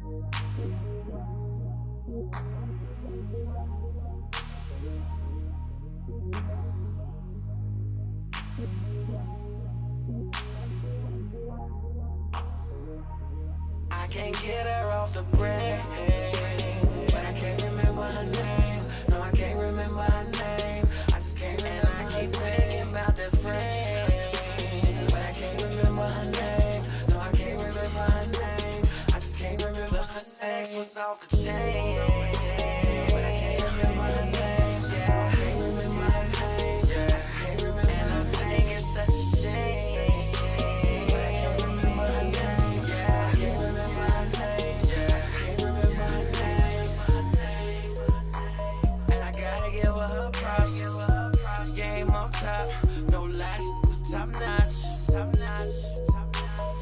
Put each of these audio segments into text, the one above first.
I can't get her off the brain, but I can't remember her name. No, I can't remember her name. I just can't remember. And I keep thinking about that friend, but I can't remember her name. No, I can't remember her name. I just can't remember. Plus the sex was off the chain, but I can't remember her name. Yeah, I can't remember her name. Yeah, I just can't remember. And I think it's such a shame, but I can't remember her name. Yeah, I can't remember her name. Yeah, I just can't remember her name. And I gotta give her props. Game on top, no lie, she was top notch.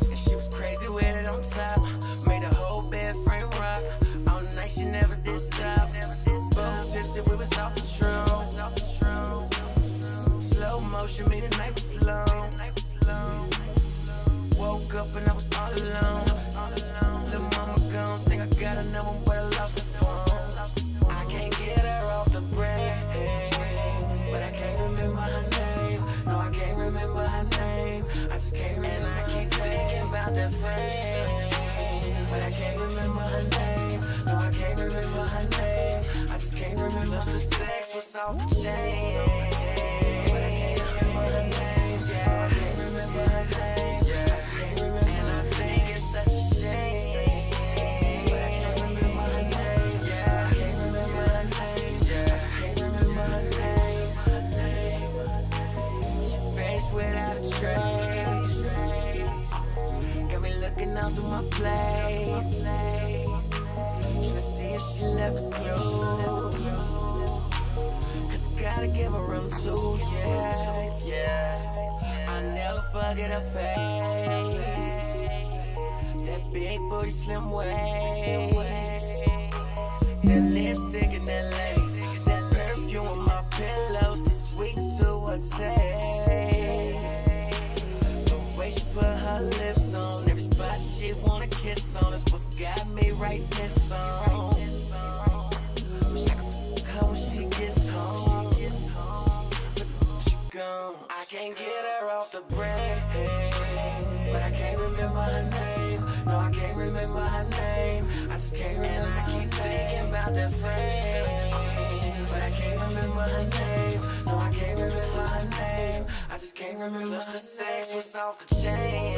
And she was crazy with it on top. Made the whole bed frame rock. All night she never did stop. Both tipsy, we was off Patron. Slow motion, me the night was long. Woke up and I was all alone. Little mama gone, think I got her number, but I lost the phone. I can't get her off the brain, but I can't remember her name. No, I can't remember her name. I just can't remember. And I keep thinking about that friend, but I can't remember her name. No, I can't remember her name. I just can't remember. Plus the sex was off the chain, but I can't remember her name. Yeah, I can't remember her name. Yeah, I just can't remember. And I think it's such a shame, but I can't remember her name. Yeah, I can't remember her name. Yeah, I just can't remember her name. She faced without a trace, got me looking out through my place, trying to see if she left a clue. Cause I gotta give her room too, yeah. I never forget her face, that big booty, slim waist, that lipstick and that lace, that perfume on my pillows, the sweetness to her taste. The way she put her lips on every spot she wanna kiss on is what's got me writing this song. Wish I could her when she gets home. She gone. I can't get her off the brain, but I can't remember her name. No, I can't remember her name. I just can't remember. And I keep thinking about that friend, but I can't remember her name. No, I can't remember her name. I just can't remember. Plus the sex was off the chain,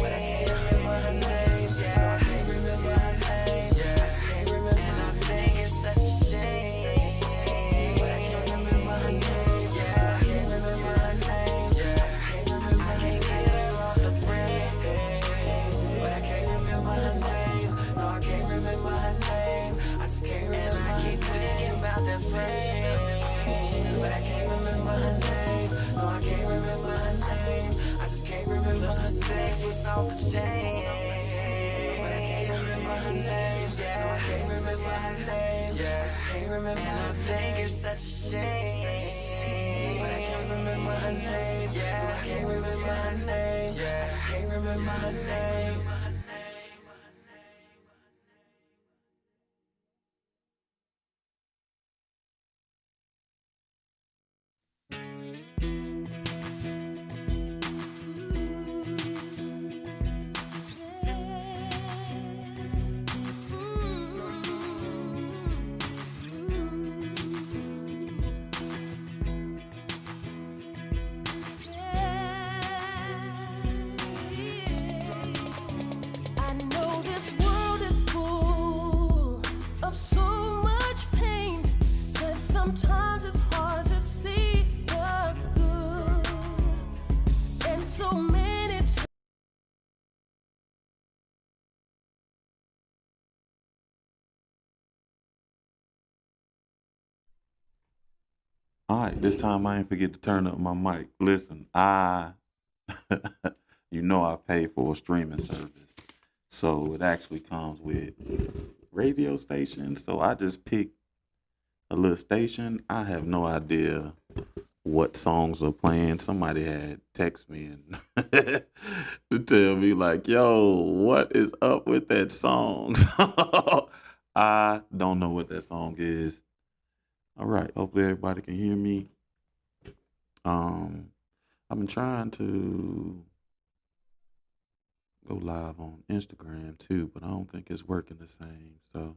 but I can't remember her name. Yeah, I can't remember her name. Yeah, I just can't remember. And I think it's such a shame, but I can't remember her name. Yeah, I can't remember her name. Yeah, I just can't remember. I can't get her off the brain, but I can't remember her name. No, I can't remember her name. I just can't remember. And I keep thinking about that friend, but I can't remember her name. No, I can't remember her name. I just can't remember. Plus the sex was off the chain, but I can't remember her name. Yeah, no, I can't remember her name. Yeah, I just can't remember. And I think it's such a shame, but I can't remember her name. Yeah, I can't remember her name. Yeah, I just can't remember her name. I know this world is full of so much pain that sometimes it's hard to see the good. And so many All right, this time I ain't forget to turn up my mic. Listen, you know I pay for a streaming service. So it actually comes with radio stations. So I just picked a little station. I have no idea what songs are playing. Somebody had text me and to tell me like, "Yo, what is up with that song?" I don't know what that song is. All right, hopefully everybody can hear me. Um, I've been trying to go live on Instagram too, but I don't think it's working the same. So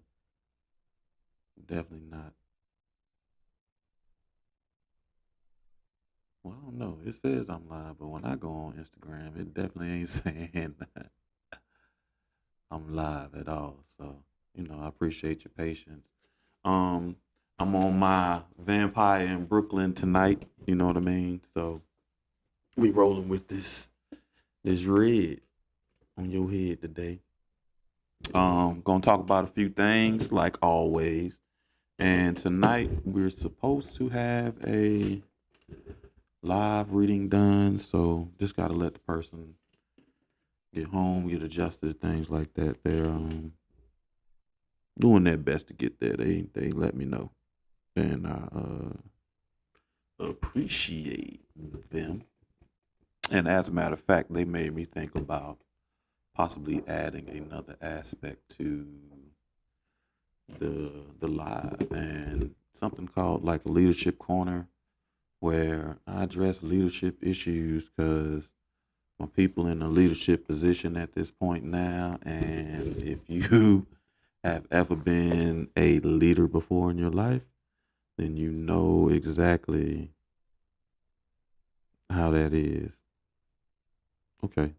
definitely not. Well, I don't know. It says I'm live, but when I go on Instagram, it definitely ain't saying that I'm live at all. So, I appreciate your patience. Um, I'm on my vampire in Brooklyn tonight. You know what I mean? So we rolling with this red on your head today. Gonna talk about a few things like always. And tonight we're supposed to have a live reading done, so just gotta let the person get home, get adjusted, things like that. They're doing their best to get there. They let me know, and I appreciate them. And as a matter of fact, they made me think about possibly adding another aspect to the live, and something called like a leadership corner, where I address leadership issues because my people in a leadership position at this point now. And if you have ever been a leader before in your life, then you know exactly how that is. Okay.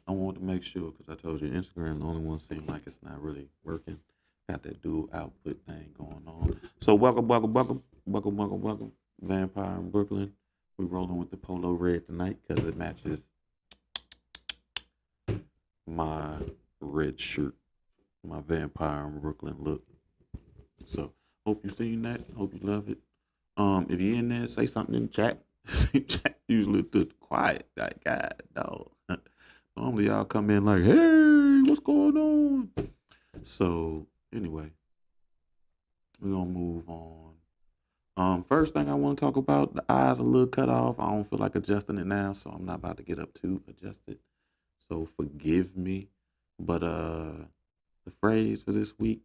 I wanted to make sure because I told you Instagram, the only one seemed like it's not really working. Got that dual output thing going on. So welcome. Vampire in Brooklyn. We rolling with the polo red tonight because it matches my red shirt, my vampire in Brooklyn look. So hope you seen that. Hope you love it. If you're in there, say something in the chat. Chat usually too quiet. Like, God, dog. Normally y'all come in like, hey, what's going on? So anyway, we're gonna move on. First thing I want to talk about, the eyes a little cut off. I don't feel like adjusting it now, so I'm not about to get up to adjust it. So forgive me. But the phrase for this week,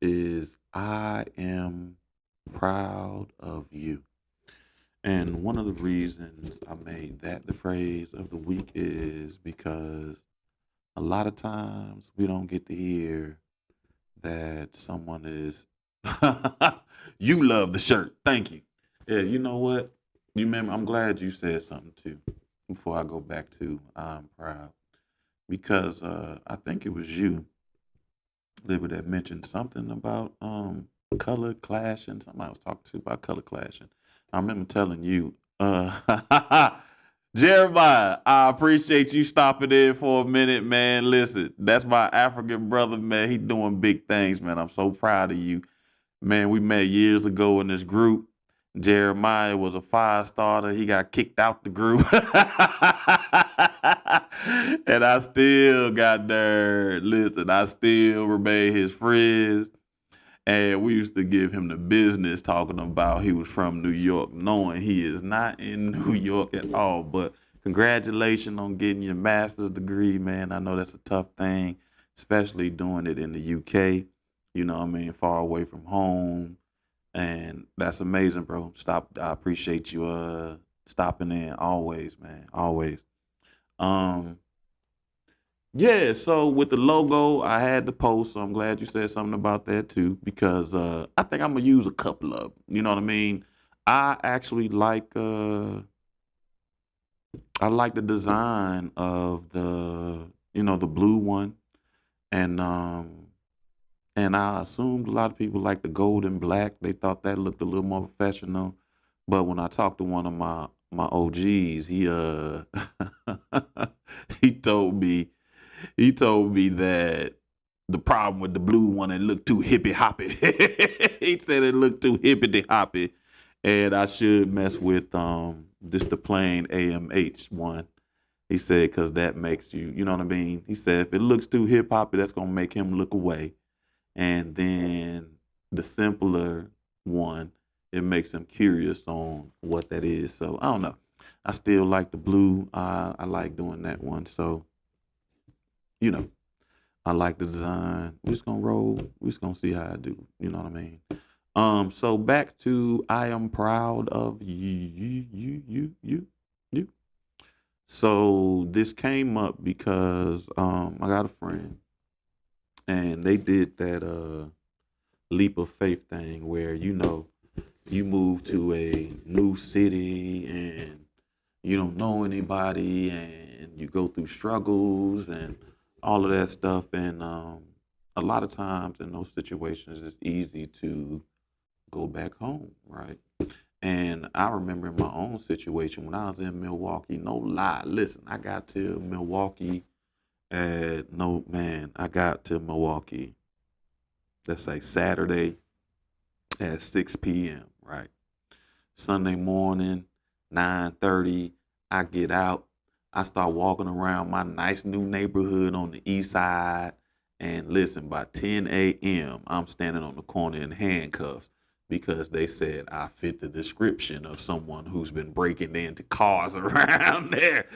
is I am proud of you. And one of the reasons I made that the phrase of the week is because a lot of times we don't get to hear that someone is you love the shirt. Thank you. Yeah, you know what? You remember, I'm glad you said something too before I go back to I'm proud. Because I think it was you, Libby, that mentioned something about color clashing. Somebody was talking to about color clashing. I remember telling you, Jeremiah, I appreciate you stopping in for a minute, man. Listen, that's my African brother, man. He doing big things, man. I'm so proud of you. Man, we met years ago in this group. Jeremiah was a fire starter. He got kicked out the group. And I still got there. Listen, I still remain his friends. And we used to give him the business talking about he was from New York, knowing he is not in New York at all. But congratulations on getting your master's degree, man. I know that's a tough thing, especially doing it in the UK. You know what I mean? Far away from home. And that's amazing, bro. I appreciate you stopping in always, man. Always. Yeah, so with the logo, I had to post, so I'm glad you said something about that too, because I think I'm gonna use a couple of them. You know what I mean? I actually I like the design of the blue one, and I assumed a lot of people like the gold and black. They thought that looked a little more professional. But when I talked to one of my OGs, he he told me that the problem with the blue one, it looked too hippy hoppy. He said it looked too hippity hoppy, and I should mess with just the plain AMH one. He said because that makes you know what I mean. He said if it looks too hip hoppy, that's gonna make him look away. And then the simpler one it makes them curious on what that is. So I don't know. I still like the blue. I like doing that one. So, you know, I like the design. We're just gonna roll. We're just gonna see how I do. You know what I mean? So back to I am proud of you. So this came up because I got a friend and they did that leap of faith thing where you move to a new city and you don't know anybody and you go through struggles and all of that stuff. And a lot of times in those situations, it's easy to go back home, right? And I remember in my own situation when I was in Milwaukee, no lie, listen, I got to Milwaukee I got to Milwaukee, let's say Saturday at 6 p.m., right? Sunday morning, 9:30, I get out. I start walking around my nice new neighborhood on the east side. And listen, by 10 a.m., I'm standing on the corner in handcuffs because they said I fit the description of someone who's been breaking into cars around there.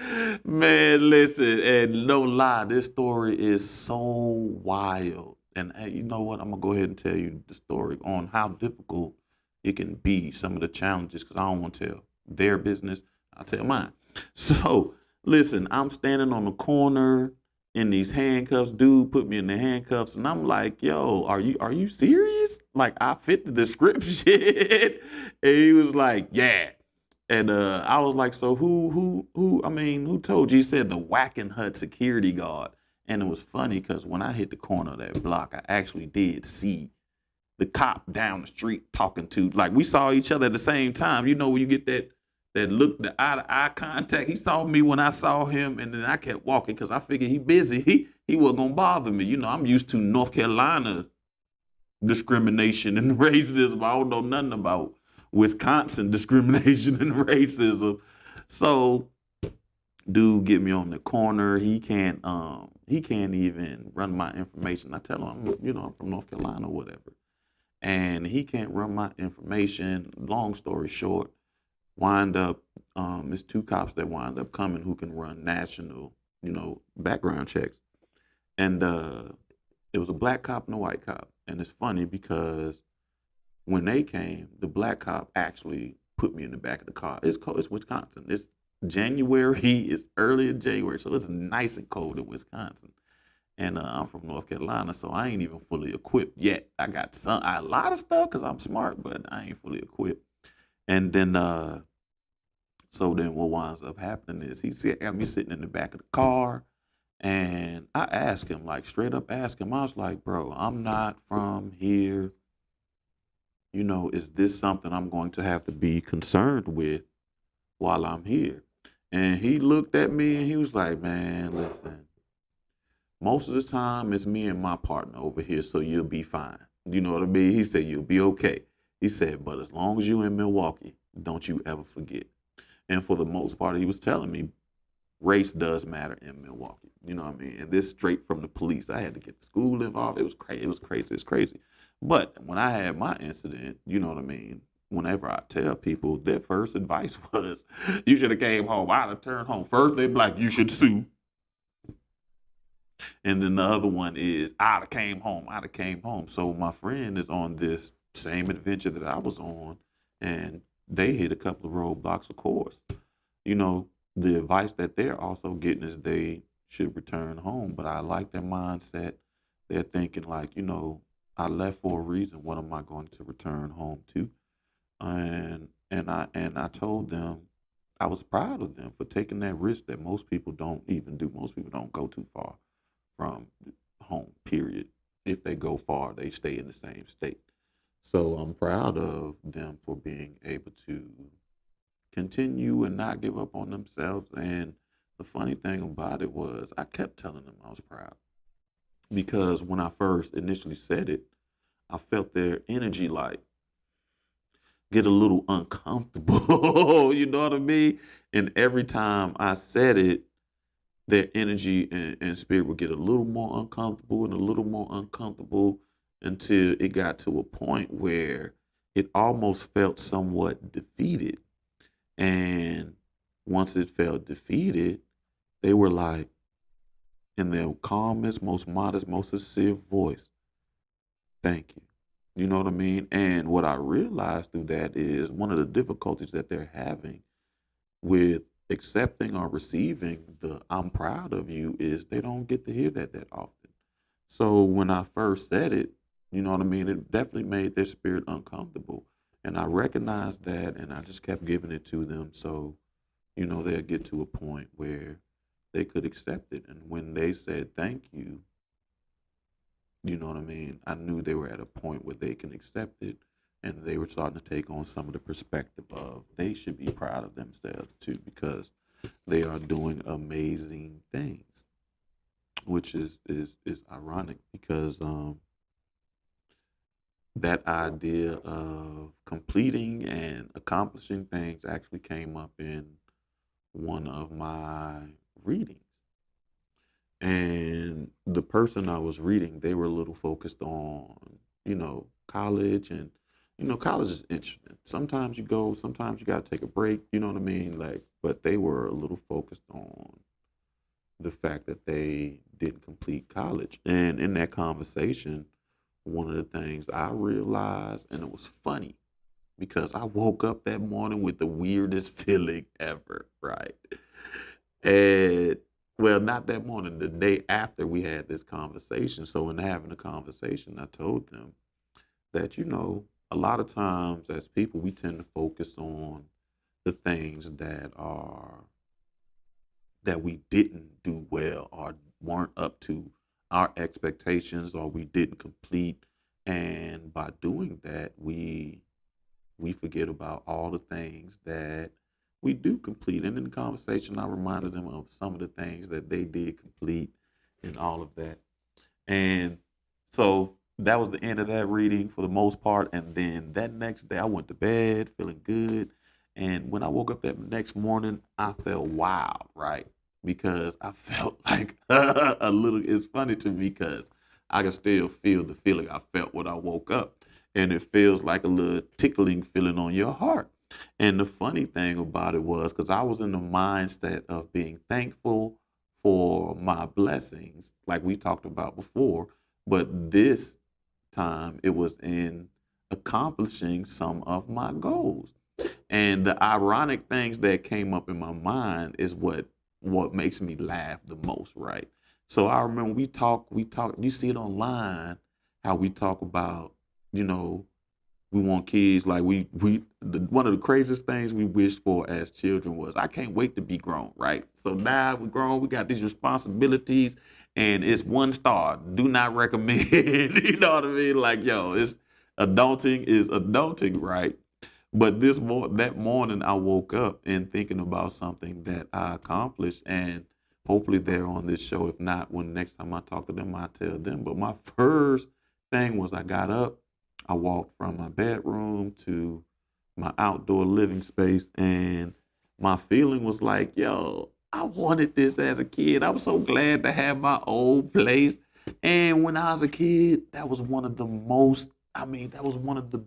Man, listen, and no lie, this story is so wild. And hey, you know what? I'm going to go ahead and tell you the story on how difficult it can be, some of the challenges, because I don't want to tell their business. I'll tell mine. So, listen, I'm standing on the corner in these handcuffs. Dude put me in the handcuffs, and I'm like, "Yo, are you serious? Like, I fit the description?" And he was like, "Yeah." And I was like, "So who? I mean, who told you?" He said the Wackenhut security guard. And it was funny because when I hit the corner of that block, I actually did see the cop down the street talking to, like, we saw each other at the same time. You know, when you get that look, the eye to eye contact. He saw me when I saw him, and then I kept walking because I figured he busy. He wasn't gonna bother me. You know, I'm used to North Carolina discrimination and racism. I don't know nothing about Wisconsin discrimination and racism. So dude get me on the corner. He can't even run my information. I tell him I'm from North Carolina or whatever. And he can't run my information. Long story short, wind up it's two cops that wind up coming who can run national, background checks. And it was a black cop and a white cop. And it's funny because when they came, the black cop actually put me in the back of the car. It's cold. It's Wisconsin. It's January. It's early in January, so it's nice and cold in Wisconsin. And I'm from North Carolina, so I ain't even fully equipped yet. I got a lot of stuff because I'm smart, but I ain't fully equipped. And then, so then what winds up happening is he got me sitting in the back of the car, and I asked him, like straight up asked him, I was like, bro, I'm not from here. Is this something I'm going to have to be concerned with while I'm here? And he looked at me and he was like, man, listen, most of the time it's me and my partner over here, so you'll be fine. You know what I mean? He said, you'll be okay. He said, but as long as you're in Milwaukee, don't you ever forget. And for the most part, he was telling me race does matter in Milwaukee. You know what I mean? And this straight from the police. I had to get the school involved. It was crazy. It's crazy. But when I had my incident, you know what I mean? Whenever I tell people, their first advice was, you should have came home. I'd have turned home. First, they'd be like, you should sue. And then the other one is, I'd have came home. So my friend is on this same adventure that I was on, and they hit a couple of roadblocks, of course. The advice that they're also getting is they should return home. But I like their mindset. They're thinking like, I left for a reason. What am I going to return home to? And I told them I was proud of them for taking that risk that most people don't even do. Most people don't go too far from home, period. If they go far, they stay in the same state. So I'm proud of them for being able to continue and not give up on themselves. And the funny thing about it was I kept telling them I was proud because when I first initially said it, I felt their energy like get a little uncomfortable. You know what I mean? And every time I said it, their energy and spirit would get a little more uncomfortable and a little more uncomfortable until it got to a point where it almost felt somewhat defeated. And once it felt defeated, they were like, in their calmest, most modest, most sincere voice, thank you. You know what I mean? And what I realized through that is one of the difficulties that they're having with accepting or receiving the I'm proud of you is they don't get to hear that often. So when I first said it, you know what I mean, it definitely made their spirit uncomfortable. And I recognized that and I just kept giving it to them so, they'll get to a point where they could accept it. And when they said thank you, you know what I mean, I knew they were at a point where they can accept it and they were starting to take on some of the perspective of they should be proud of themselves too because they are doing amazing things, which is ironic because that idea of completing and accomplishing things actually came up in one of my readings. And the person I was reading, they were a little focused on, college and, college is interesting. Sometimes you go, sometimes you got to take a break, you know what I mean? Like, but they were a little focused on the fact that they didn't complete college. And in that conversation, one of the things I realized, and it was funny because I woke up that morning with the weirdest feeling ever, right? And well, not that morning, the day after we had this conversation. So in having the conversation, I told them that, a lot of times as people, we tend to focus on the things that we didn't do well or weren't up to our expectations or we didn't complete. And by doing that, we forget about all the things that we do complete. And in the conversation, I reminded them of some of the things that they did complete and all of that. And so that was the end of that reading for the most part. And then that next day, I went to bed feeling good. And when I woke up that next morning, I felt wild, right? Because I felt like it's funny to me because I can still feel the feeling I felt when I woke up. And it feels like a little tickling feeling on your heart. And the funny thing about it was because I was in the mindset of being thankful for my blessings, like we talked about before. But this time it was in accomplishing some of my goals. And the ironic things that came up in my mind is what makes me laugh the most, right? So I remember we talk, you see it online, how we talk about, we want kids like one of the craziest things we wished for as children was I can't wait to be grown, right? So now we're grown, we got these responsibilities, and it's 1 star. Do not recommend. You know what I mean? Like, yo, it's adulting, right? But that morning, I woke up and thinking about something that I accomplished, and hopefully they're on this show. If not, when next time I talk to them, I tell them. But my first thing was I got up, I walked from my bedroom to my outdoor living space, and my feeling was like, yo, I wanted this as a kid. I was so glad to have my old place. And when I was a kid, that was one of the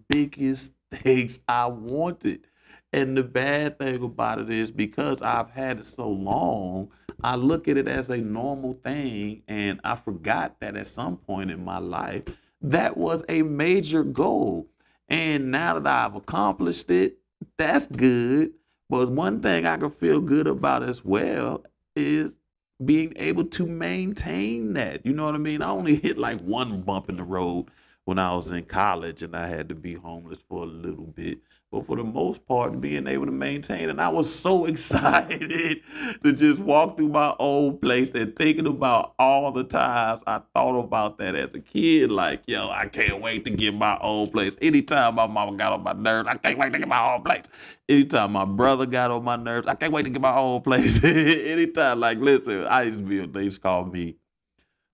biggest things I wanted. And the bad thing about it is because I've had it so long, I look at it as a normal thing. And I forgot that at some point in my life, that was a major goal. And now that I've accomplished it, that's good. But one thing I can feel good about as well is being able to maintain that. You know what I mean? I only hit like one bump in the road when I was in college and I had to be homeless for a little bit. But for the most part, being able to maintain. And I was so excited to just walk through my old place and thinking about all the times I thought about that as a kid. Like, yo, I can't wait to get my old place. Anytime my mama got on my nerves, I can't wait to get my old place. Anytime my brother got on my nerves, I can't wait to get my old place. Anytime, like, listen, they used to call me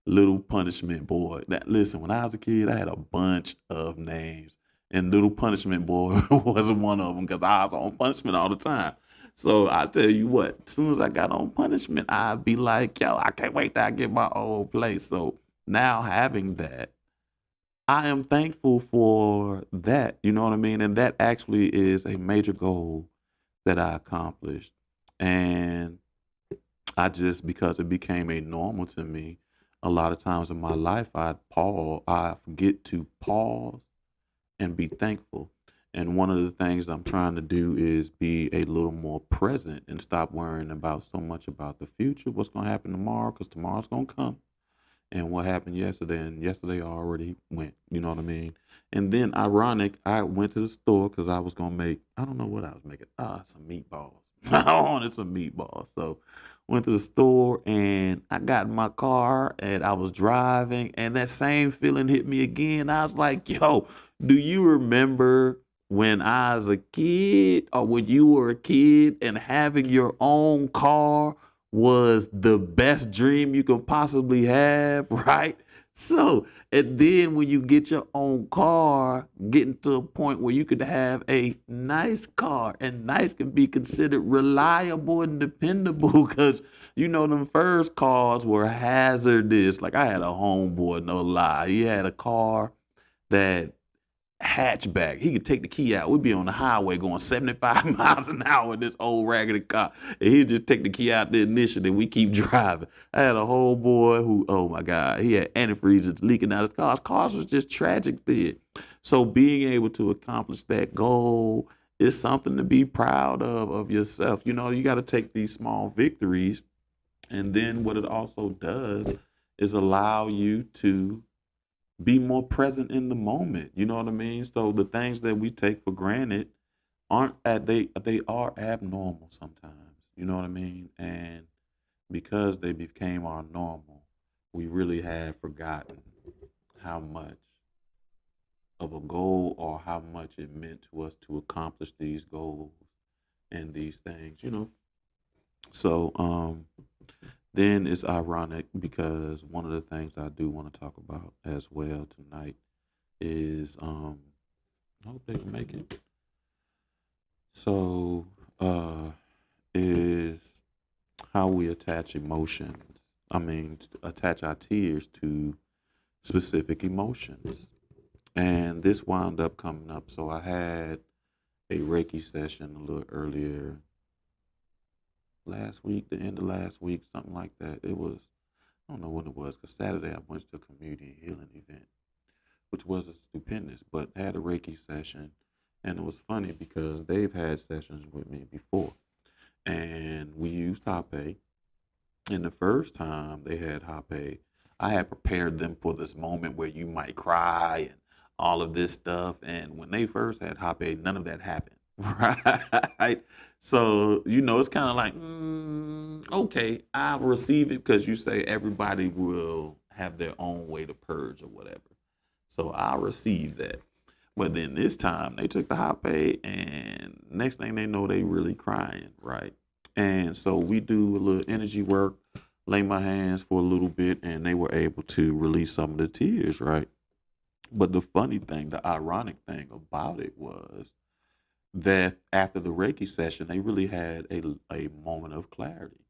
Little Punishment Boy. Now, listen, when I was a kid, I had a bunch of names. And Little Punishment Boy wasn't one of them because I was on punishment all the time. So I tell you what, as soon as I got on punishment, I'd be like, yo, I can't wait till I get my old place. So now having that, I am thankful for that. You know what I mean? And that actually is a major goal that I accomplished. And I just, because it became a normal to me, a lot of times in my life, I forget to pause and be thankful. And one of the things I'm trying to do is be a little more present and stop worrying about so much about the future, what's going to happen tomorrow, because tomorrow's going to come. And what happened yesterday, and yesterday already went, you know what I mean? And then, ironic, I went to the store because I was going to make, I don't know what I was making. Some meatballs. I wanted some meatballs. So, went to the store and I got in my car and I was driving, and that same feeling hit me again. I was like, yo, do you remember when I was a kid, or when you were a kid and having your own car was the best dream you could possibly have, right? So, and then when you get your own car, getting to a point where you could have a nice car, and nice can be considered reliable and dependable, because you know them first cars were hazardous. Like, I had a homeboy, no lie. He had a car that hatchback. He could take the key out. We'd be on the highway going 75 miles an hour in this old raggedy car. And he'd just take the key out the ignition and we keep driving. I had a whole boy who, oh my God, he had antifreeze just leaking out his car. His cars was just tragic then. So being able to accomplish that goal is something to be proud of yourself. You know, you got to take these small victories. And then what it also does is allow you to be more present in the moment. You know what I mean? So the things that we take for granted they are abnormal sometimes. You know what I mean? And because they became our normal, we really have forgotten how much of a goal, or how much it meant to us to accomplish these goals and these things, you know. So then it's ironic because one of the things I do want to talk about as well tonight is I hope they can make it. So is how we attach emotions. I mean, attach our tears to specific emotions. And this wound up coming up. So I had a Reiki session a little earlier last week, the end of last week, something like that. It was, I don't know when it was, because Saturday I went to a community healing event, which was a stupendous, but had a Reiki session. And it was funny because they've had sessions with me before. And we used Hape. And the first time they had Hape, I had prepared them for this moment where you might cry and all of this stuff. And when they first had Hape, none of that happened. Right? So, you know, it's kind of like, okay, I'll receive it, because you say everybody will have their own way to purge or whatever. So I'll receive that. But then this time they took the Hape, and next thing they know, they really crying, right? And so we do a little energy work, lay my hands for a little bit, and they were able to release some of the tears, right? But the funny thing, the ironic thing about it was that after the Reiki session, they really had a moment of clarity.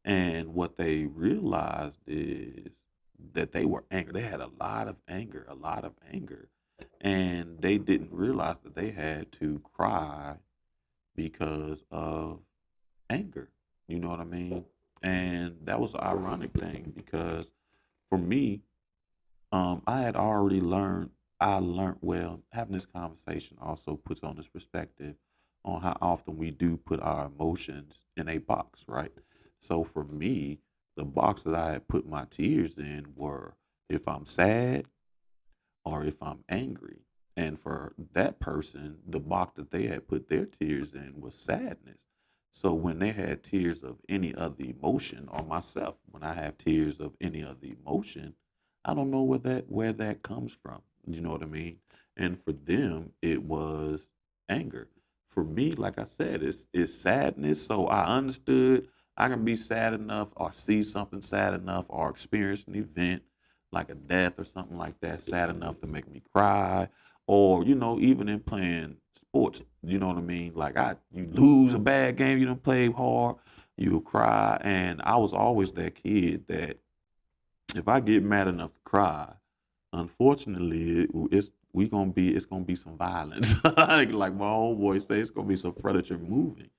And what they realized is that they were angry. They had a lot of anger, a lot of anger. And they didn't realize that they had to cry because of anger. You know what I mean? And that was an ironic thing, because for me, I had already learned, I learned well, having this conversation also puts on this perspective on how often we do put our emotions in a box, right? So for me, the box that I had put my tears in were if I'm sad or if I'm angry. And for that person, the box that they had put their tears in was sadness. So when they had tears of any other emotion, or myself, when I have tears of any other emotion, I don't know where that comes from. You know what I mean? And for them, it was anger. For me, like I said, it's sadness. So I understood I can be sad enough, or see something sad enough, or experience an event like a death or something like that, sad enough to make me cry. Or, you know, even in playing sports, you know what I mean? Like, you lose a bad game, you don't play hard, you'll cry. And I was always that kid that if I get mad enough to cry, unfortunately, it's gonna be some violence. Like my old boy say, it's gonna be some furniture moving.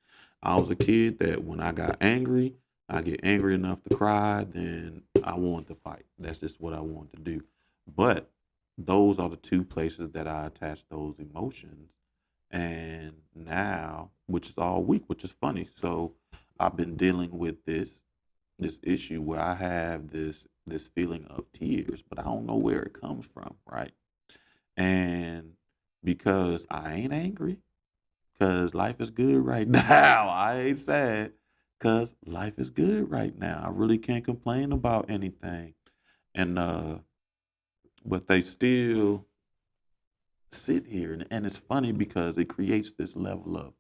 I was a kid that when I got angry, I get angry enough to cry, then I wanted to fight. That's just what I wanted to do. But those are the two places that I attach those emotions. And now, which is all week, which is funny. So I've been dealing with this issue where I have this feeling of tears, but I don't know where it comes from, right? And because I ain't angry, because life is good right now. I ain't sad because life is good right now. I really can't complain about anything. And but they still sit here, and it's funny because it creates this level of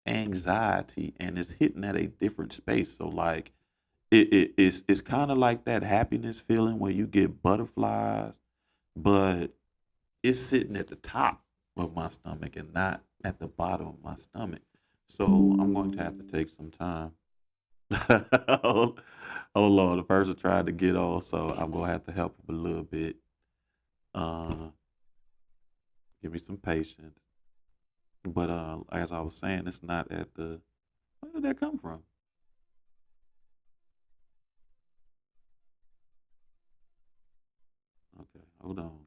anxiety, and it's hitting at a different space. So like it's kind of like that happiness feeling where you get butterflies, but it's sitting at the top of my stomach and not at the bottom of my stomach. So I'm going to have to take some time. Oh, oh Lord, the person tried to get on, so I'm gonna have to help him a little bit. Uh, give me some patience. But as I was saying, it's not at the. Where did that come from? Okay, hold on.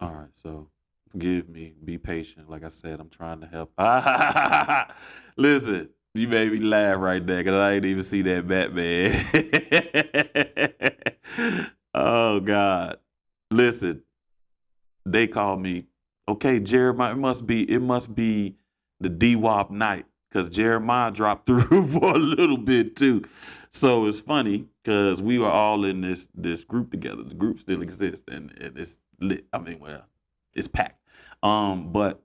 All right, so forgive me. Be patient. Like I said, I'm trying to help. Listen, you made me laugh right there because I didn't even see that Batman. Oh God! Listen, they call me. Okay, Jeremiah. It must be the D-Wop night because Jeremiah dropped through for a little bit too. So it's funny because we were all in this group together. The group still exists and it's lit. I mean, well, it's packed. But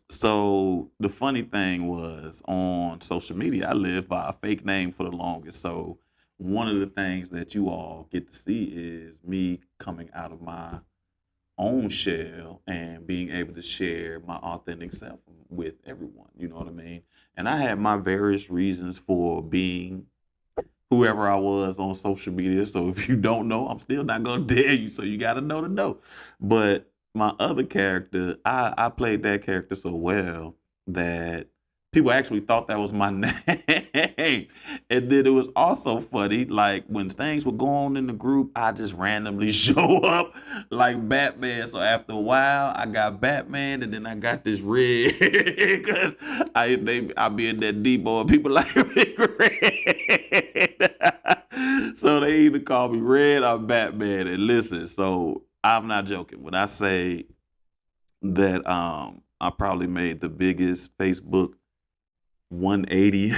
so the funny thing was on social media, I lived by a fake name for the longest. So one of the things that you all get to see is me coming out of my own shell and being able to share my authentic self with everyone. You know what I mean? And I had my various reasons for being whoever I was on social media. So if you don't know, I'm still not gonna dare you. So you gotta know to know. But my other character, I played that character so well that people actually thought that was my name. And then it was also funny, like when things would go on in the group, I just randomly show up like Batman. So after a while, I got Batman, and then I got this red because I be in that depot and people like Big Red. So they either call me Red or Batman. And listen, so I'm not joking when I say that I probably made the biggest Facebook 180.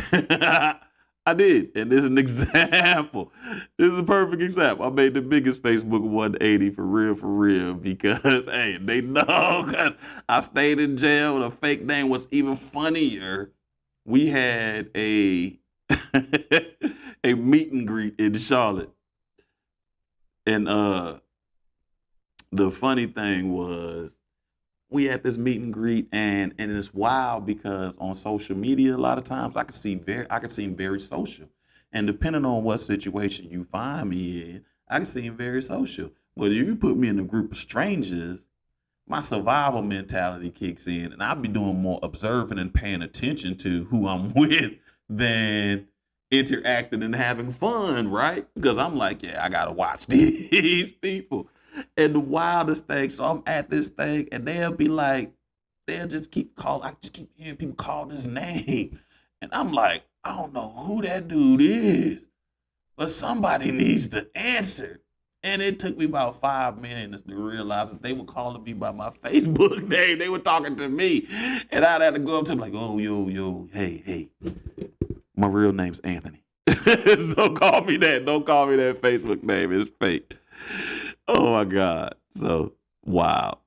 I did, and this is an example. This is a perfect example. I made the biggest Facebook 180 for real, because hey, they know because I stayed in jail. The fake name was even funnier. We had a a meet and greet in Charlotte, and the funny thing was we had this meet and greet, and it's wild because on social media a lot of times I could seem very social, and depending on what situation you find me in, I can seem very social. But if you put me in a group of strangers, my survival mentality kicks in, and I'll be doing more observing and paying attention to who I'm with than interacting and having fun, right? Because I'm like, yeah, I gotta watch these people. And the wildest thing, so I'm at this thing, and they'll just keep calling. I just keep hearing people call this name, and I'm like, I don't know who that dude is, but somebody needs to answer. And it took me about 5 minutes to realize that they were calling me by my Facebook name. They were talking to me. And I'd have to go up to them like, oh, yo, hey, my real name's Anthony. Don't call me that. Don't call me that Facebook name. It's fake. Oh my God. So, wow.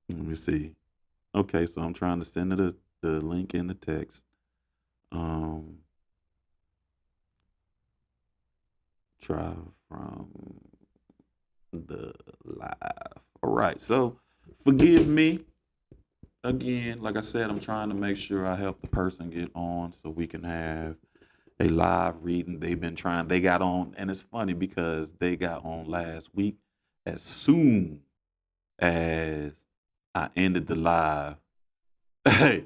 Let me see. Okay, so I'm trying to send it the link in the text. Um, try from the live. All right. So forgive me. again, like I said, I'm trying to make sure I help the person get on so we can have a live reading. They got on, and it's funny because they got on last week as soon as I ended the live. Hey,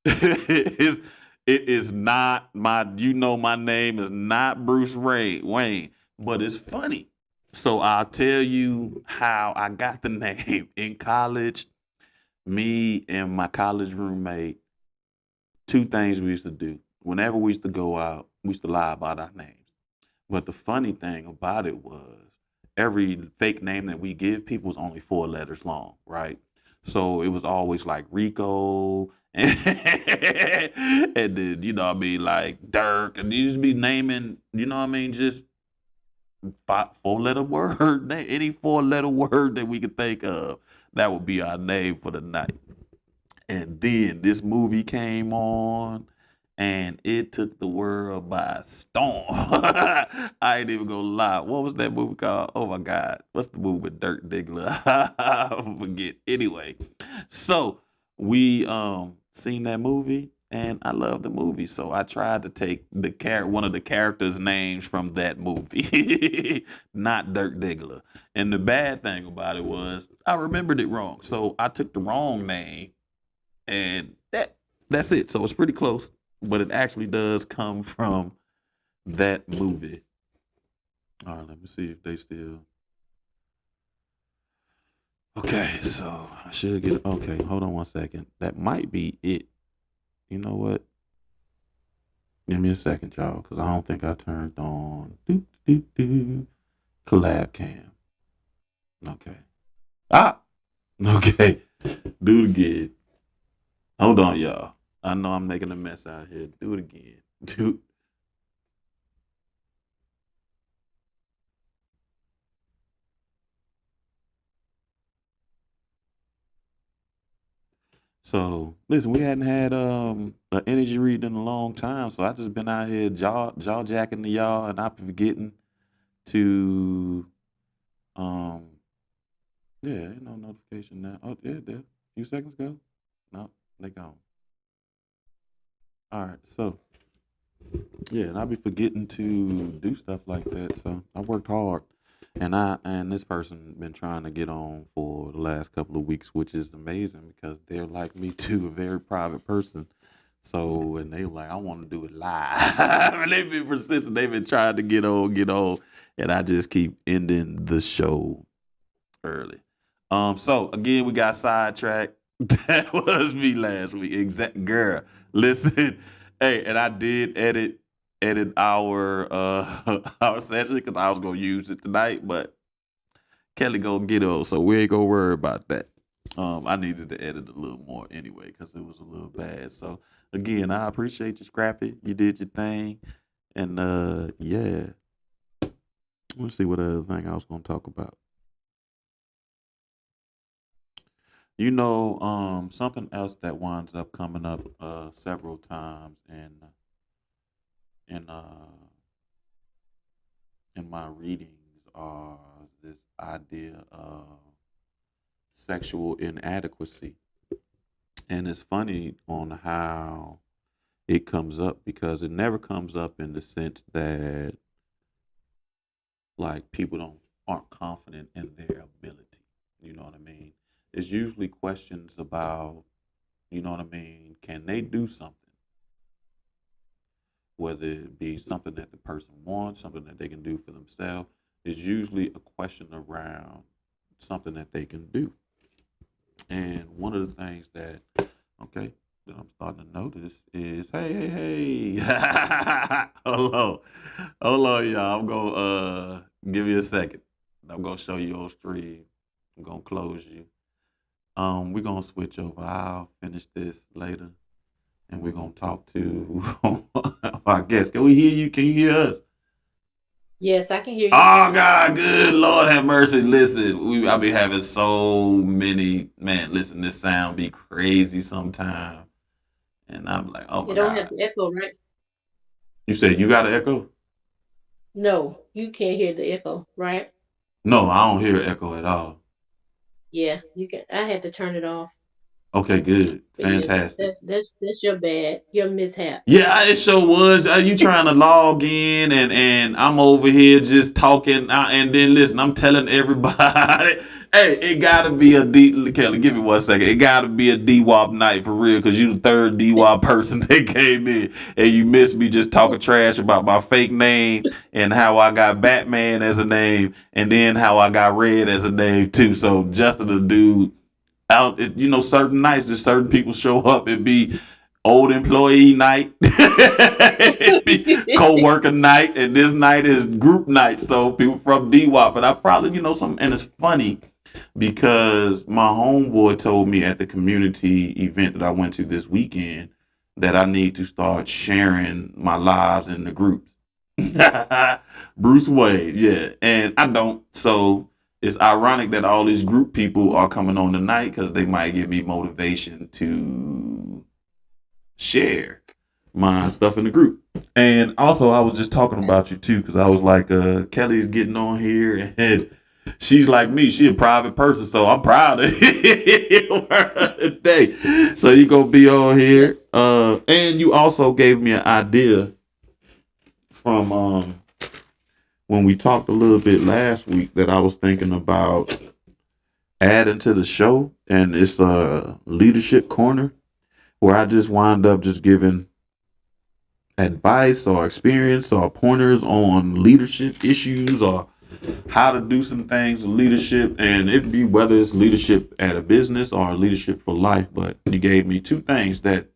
it's, it is not my, my name is not Bruce Wayne, but it's funny. So I'll tell you how I got the name. In college, me and my college roommate, two things we used to do. Whenever we used to go out, we used to lie about our names. But the funny thing about it was every fake name that we give people was only 4 letters long, right? So it was always like Rico and, and then, what I mean, like Dirk, and you just be naming, just 4 letter word, any 4 letter word that we could think of. That would be our name for the night. And then this movie came on and it took the world by storm. I ain't even gonna lie. What was that movie called? Oh my God. What's the movie with Dirk Diggler? I forget. Anyway, so we seen that movie and I love the movie. So I tried to take one of the characters' names from that movie, not Dirk Diggler. And the bad thing about it was I remembered it wrong. So I took the wrong name and that's it. So it's pretty close, but it actually does come from that movie. All right, let me see if they still. Okay, so I should get. Okay, hold on 1 second. That might be it. You know what? Give me a second, y'all, because I don't think I turned on collab cam. Okay. Ah. Okay. Do it again. Hold on, y'all. I know I'm making a mess out here. Do it again. Do. So listen, we hadn't had an energy reading in a long time, so I just been out here jaw jacking to y'all, and I'm forgetting to um yeah, ain't no notification now. Oh yeah, there. A few seconds ago. No, they gone. All right, so yeah, and I'll be forgetting to do stuff like that. So I worked hard, and this person been trying to get on for the last couple of weeks, which is amazing because they're like me too, a very private person. So and they like, I want to do it live, and they've been persistent. They've been trying to get on, and I just keep ending the show early. So again, we got sidetracked. That was me last week. Exact girl. Listen, hey, and I did edit our our session because I was gonna use it tonight, but Kelly gonna get on, so we ain't gonna worry about that. I needed to edit a little more anyway because it was a little bad. So again, I appreciate you, Scrappy. You did your thing, and yeah. Let's see what other thing I was gonna talk about. Something else that winds up coming up several times in in my readings are this idea of sexual inadequacy. And it's funny on how it comes up because it never comes up in the sense that like people don't aren't confident in their ability. You know what I mean? It's usually questions about, you know what I mean, can they do something? Whether it be something that the person wants, something that they can do for themselves, is usually a question around something that they can do. And one of the things that, okay, that I'm starting to notice is, hey, hold on, y'all. I'm gonna give you a second. I'm gonna show you on stream. I'm gonna close you. We're gonna switch over. I'll finish this later, and we're gonna talk to our guest. Can we hear you? Can you hear us? Yes, I can hear you. Oh God, good Lord have mercy. Listen, I be having so many man. Listen, this sound be crazy sometimes, and I'm like, oh You my don't have God. the echo, right? You said you got an echo? No, you can't hear the echo, right? No, I don't hear echo at all. Yeah, you can. I had to turn it off. Okay, good. But yeah, Fantastic. that's your bad, your mishap. Yeah, it sure was. You trying to log in and I'm over here just talking and then listen, I'm telling everybody, hey, it gotta be a D Kelly, give me 1 second. It gotta be a D-Wop night for real, cause you the third D-Wop person that came in and you missed me just talking trash about my fake name and how I got Batman as a name and then how I got Red as a name too. So Justin the dude out, certain nights, just certain people show up and be old employee night, it be co-worker night, and this night is group night. So people from DWAP, but I probably, some, and it's funny because my homeboy told me at the community event that I went to this weekend that I need to start sharing my lives in the groups. Bruce Wayne, yeah, and I don't. So it's ironic that all these group people are coming on tonight because they might give me motivation to share my stuff in the group. And also, I was just talking about you too because I was like, Kelly is getting on here and she's like me. She a private person, so I'm proud of her today. So you gonna be on here. And you also gave me an idea from when we talked a little bit last week that I was thinking about adding to the show, and it's a leadership corner where I just wind up just giving advice or experience or pointers on leadership issues or how to do some things with leadership, and it'd be whether it's leadership at a business or leadership for life. But you gave me two things that,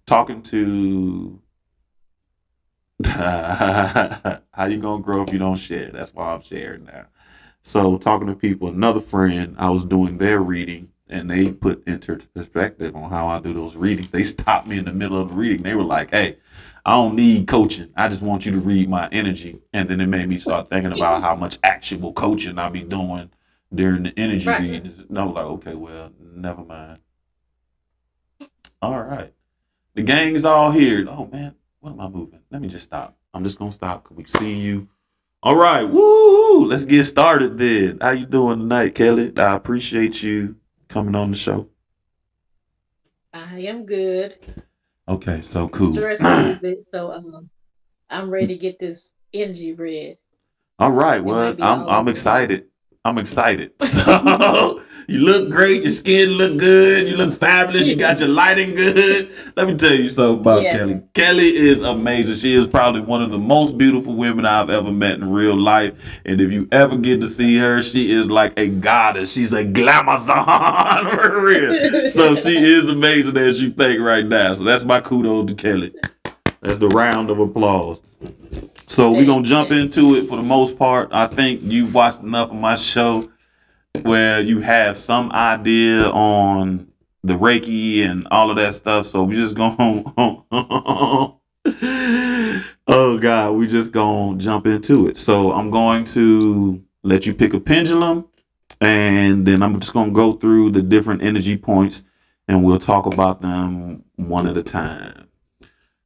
talking to how you gonna grow if you don't share? That's why I'm sharing now. So talking to people, another friend, I was doing their reading and they put into perspective on how I do those readings. They stopped me in the middle of the reading. They were like, hey, I don't need coaching. I just want you to read my energy. And then it made me start thinking about how much actual coaching I be doing during the energy Right. readings. And I was like, okay, well, never mind. All right. The gang's all here. Oh man, what am I moving? Let me just stop. I'm just gonna stop. Can we see you? All right. Woo! Let's get started then. How you doing tonight, Kelly? I appreciate you coming on the show. I am good. Okay, so cool. Stressed a little bit, so I'm ready to get this energy read. All right. It Well, might be I'm all I'm over the place. excited. I'm excited. So you look great. Your skin look good. You look fabulous. You got your lighting good. Let me tell you something about Yeah. Kelly. Kelly is amazing. She is probably one of the most beautiful women I've ever met in real life. And if you ever get to see her, she is like a goddess. She's a glamazon for real. So she is amazing as you think right now. So that's my kudos to Kelly. That's the round of applause. So we're gonna jump into it for the most part. I think you watched enough of my show where you have some idea on the Reiki and all of that stuff. So we just gonna oh God, we just gonna jump into it. So I'm going to let you pick a pendulum and then I'm just gonna go through the different energy points and we'll talk about them one at a time.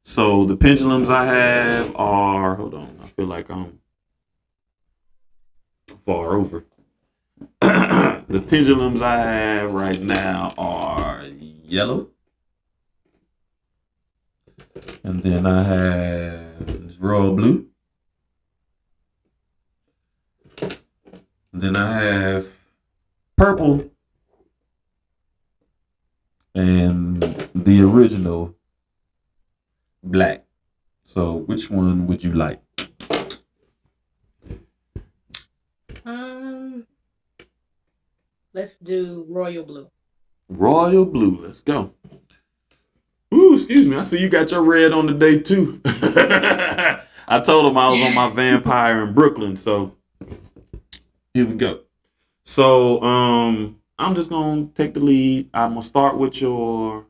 So the pendulums I have are, hold on, I feel like I'm far over. The pendulums I have right now are yellow. And then I have this royal blue. And then I have purple. And the original black. So which one would you like? Let's do royal blue. Royal blue. Let's go. Ooh, excuse me. I see you got your red on today too. I told him I was on my vampire in Brooklyn. So here we go. So I'm just gonna take the lead. I'm gonna start with your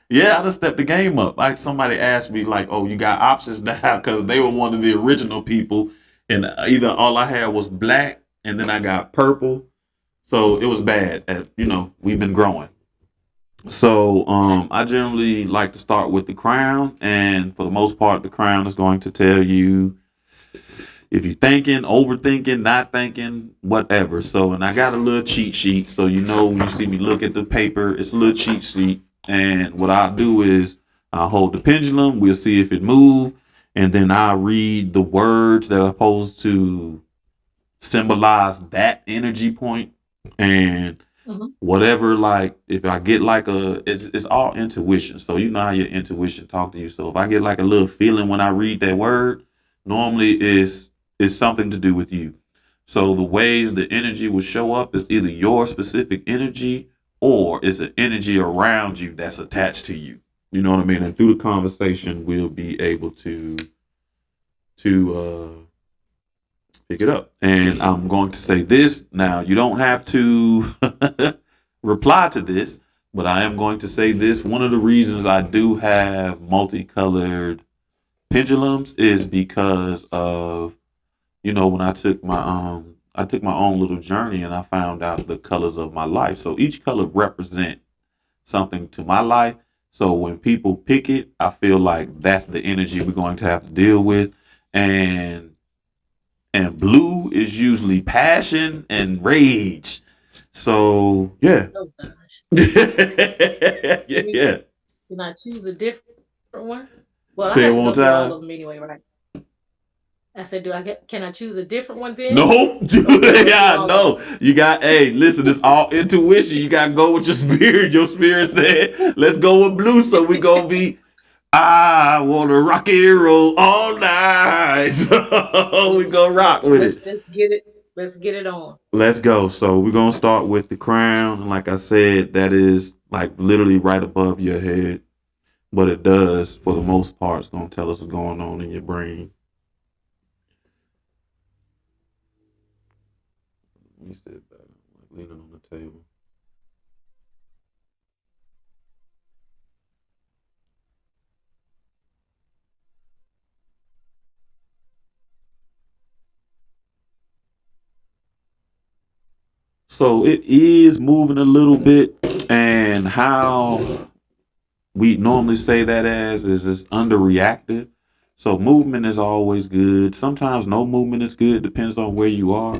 yeah, I just stepped the game up. Like somebody asked me, like, "Oh, you got options now?" Because they were one of the original people, and either all I had was black, and then I got purple, so it was bad. We've been growing. So I generally like to start with the crown, and for the most part, the crown is going to tell you if you're thinking, overthinking, not thinking, whatever. So, and I got a little cheat sheet. So, you know, when you see me look at the paper, it's a little cheat sheet. And what I'll do is I'll hold the pendulum. We'll see if it moves. And then I'll read the words that are supposed to symbolize that energy point. And Mhm. whatever, like if I get like it's all intuition. So you know how your intuition talk to you. So if I get like a little feeling when I read that word, normally it's something to do with you. So the ways the energy will show up is either your specific energy or it's an energy around you that's attached to you. You know what I mean? And through the conversation, we'll be able to pick it up. And I'm going to say this now. You don't have to reply to this, but I am going to say this. One of the reasons I do have multicolored pendulums is because of, you know, when I took my own little journey and I found out the colors of my life. So each color represent something to my life. So when people pick it, I feel like that's the energy we're going to have to deal with. And blue is usually passion and rage. So yeah. Oh gosh. Yeah, Can yeah. can I choose a different one? Well, I Say it have to one go through all time. of them anyway, right? I said, can I choose a different one then? Nope. Or can I go through Yeah, all of no. You got, hey, listen, it's all intuition. You got to go with your spirit. Your spirit said, let's go with blue. So we going to be, I want to rock and roll all night. So we them? going to rock with it. Let's get it. Let's get it on. Let's go. So we're gonna start with the crown. And like I said, that is like literally right above your head. But it does, for the most part, it's gonna tell us what's going on in your brain. Let me sit back. I'm like leaning on the table. So it is moving a little bit, and how we normally say that as is it's underreactive. So movement is always good. Sometimes no movement is good, depends on where you are.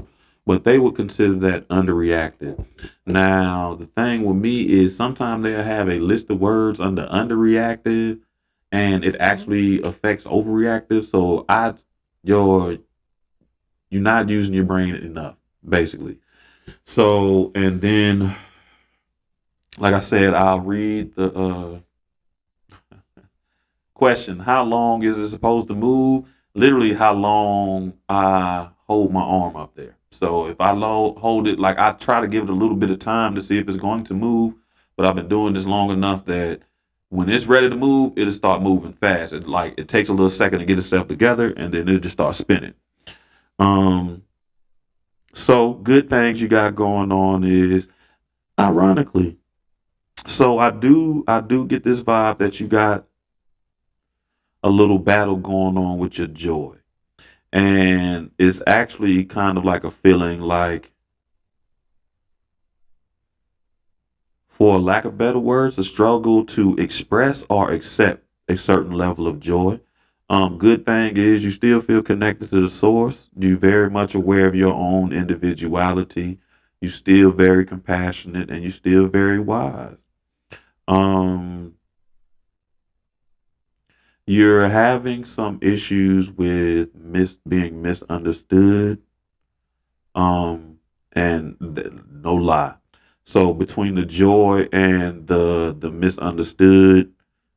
But they would consider that underreactive. Now, the thing with me is sometimes they'll have a list of words under underreactive and it Mhm. actually affects overreactive. So you're you're not using your brain enough, basically. So and then like I said, I'll read the question, how long is it supposed to move? Literally, how long I hold my arm up there. So if I hold it, like I try to give it a little bit of time to see if it's going to move, but I've been doing this long enough that when it's ready to move, it'll start moving fast. It takes a little second to get itself together, and then it'll just start spinning. Um, so good things you got going on is ironically. So I do get this vibe that you got a little battle going on with your joy. And it's actually kind of like a feeling like, for lack of better words, a struggle to express or accept a certain level of joy. Good thing is you still feel connected to the source. You're very much aware of your own individuality. You still very compassionate and you still very wise. Um, you're having some issues with being misunderstood. Um, and no lie. So between the joy and the misunderstood,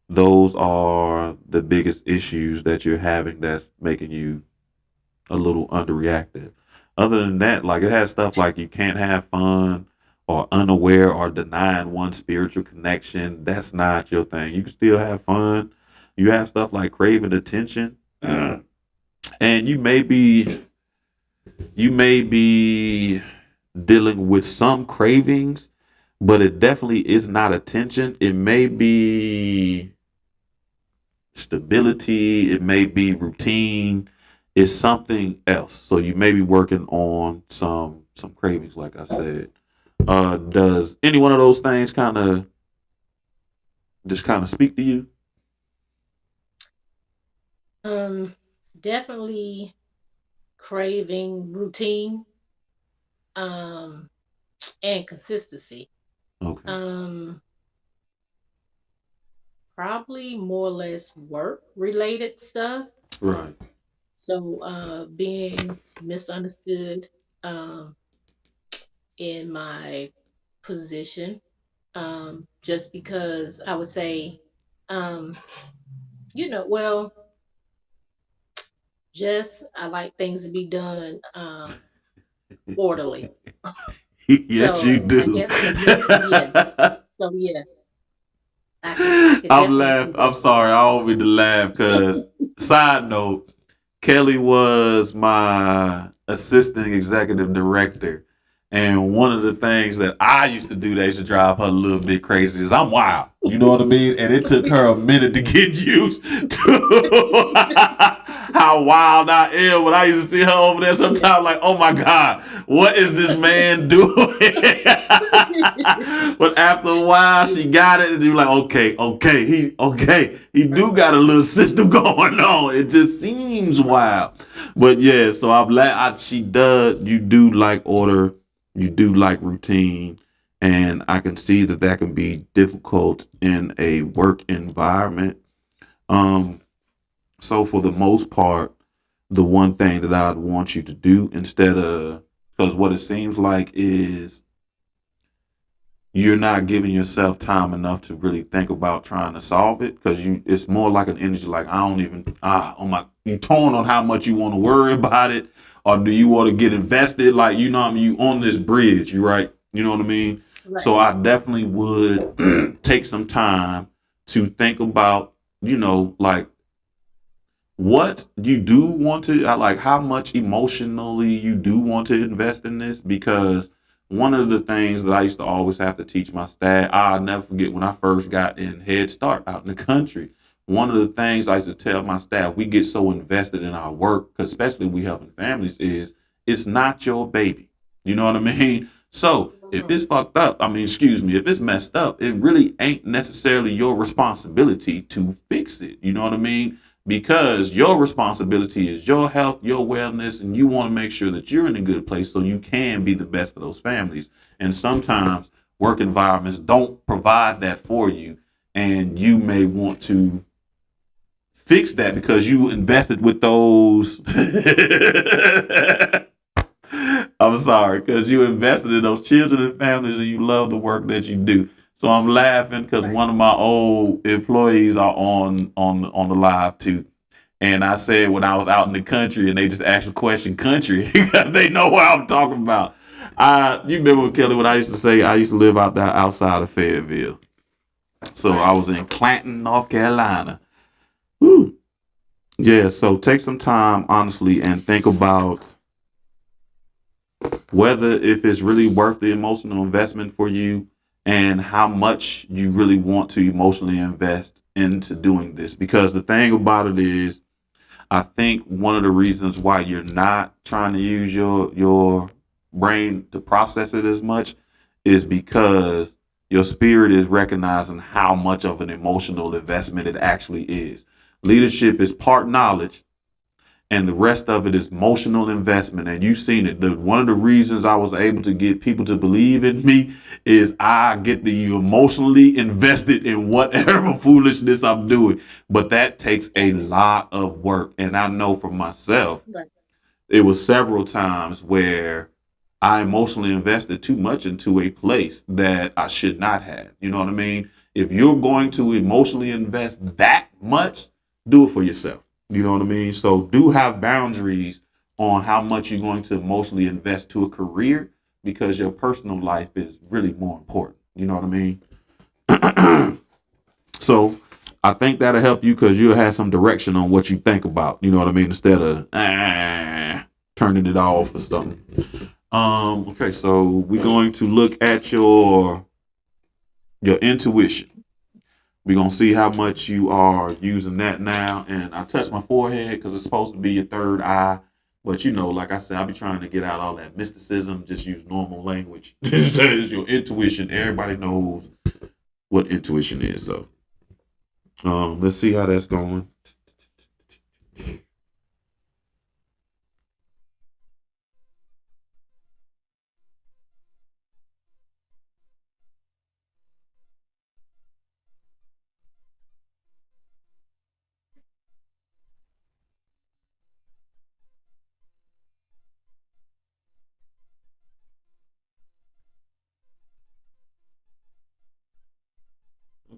those are the biggest issues that you're having that's making you a little underreactive. Other than that, like it has stuff like you can't have fun or unaware or denying one spiritual connection. That's not your thing. You can still have fun. You have stuff like craving attention. And you may be dealing with some cravings, but it definitely is not attention. It may be stability, it may be routine, it's something else. So you may be working on some cravings, like I said. Does any one of those things kind of speak to you? Um, Definitely. craving routine, um, and consistency. Okay. Um, Probably more or less work related stuff. Right. So, being misunderstood, um, in my position, just because I would say, um, well, just I like things to be done, orderly. Yes, you So I do. guess for me, yeah. So yeah, I could I'm definitely laughing. see I'm that. sorry. I don't mean to laugh because, side note, Kelly was my assistant executive director. And one of the things that I used to do that used to drive her a little bit crazy is I'm wild. You know what I mean? And it took her a minute to get used to how wild I am. When I used to see her over there Yeah. sometimes, like, oh my God, what is this man doing? But after a while, she got it, and you're like, he do got a little system going on. It just seems wild, but yeah. So I'm glad she does. You do like order, you do like routine, and I can see that that can be difficult in a work environment. Um, so for the most part, the one thing that I'd want you to do instead of, because what it seems like is you're not giving yourself time enough to really think about trying to solve it, because it's more like an energy like I don't even oh my, you torn on how much you want to worry about it, or do you want to get invested, like, you know what I mean, you on this bridge, you right, you know what I mean. Right. So I definitely would take some time to think about, like, what you do want to, like, how much emotionally you do want to invest in this, because one of the things that I used to always have to teach my staff, I'll never forget when I first got in Head Start out in the country. One of the things I used to tell my staff, we get so invested in our work, 'cause especially we helping families, is it's not your baby. You know what I mean? So if Mhm. it's fucked up, I mean, excuse me, if it's messed up, it really ain't necessarily your responsibility to fix it. You know what I mean? Because your responsibility is your health, your wellness, and you want to make sure that you're in a good place so you can be the best for those families. And sometimes work environments don't provide that for you, and you may want to fix that because you invested with those. I'm sorry, because you invested in those children and families, and you love the work that you do. So I'm laughing because Right. one of my old employees are on the live too. And I said when I was out in the country and they just asked the question country, they know what I'm talking about. You remember, Kelly, what I used to say? I used to live out there outside of Fayetteville. So I Right. was in Clanton, North Carolina. Woo. Yeah, so take some time, honestly, and think about whether if it's really worth the emotional investment for you and how much you really want to emotionally invest into doing this. Because the thing about it is, I think one of the reasons why you're not trying to use your brain to process it as much is because your spirit is recognizing how much of an emotional investment it actually is. Leadership is part knowledge and the rest of it is emotional investment. And you've seen it. One of the reasons I was able to get people to believe in me is I get the emotionally invested in whatever foolishness I'm doing. But that takes a lot of work. And I know for myself, Right. it was several times where I emotionally invested too much into a place that I should not have. You know what I mean? If you're going to emotionally invest that much, do it for yourself. You know what I mean? So do have boundaries on how much you're going to emotionally invest to a career, because your personal life is really more important. You know what I mean? So I think that'll help you because you'll have some direction on what you think about. You know what I mean? Instead of turning it off or something. Okay, so we're going to look at your intuition. We're gonna see how much you are using that now. And I touched my forehead because it's supposed to be your third eye. But like I said, I'll be trying to get out all that mysticism, just use normal language. This is your intuition. Everybody knows what intuition is. So let's see how that's going.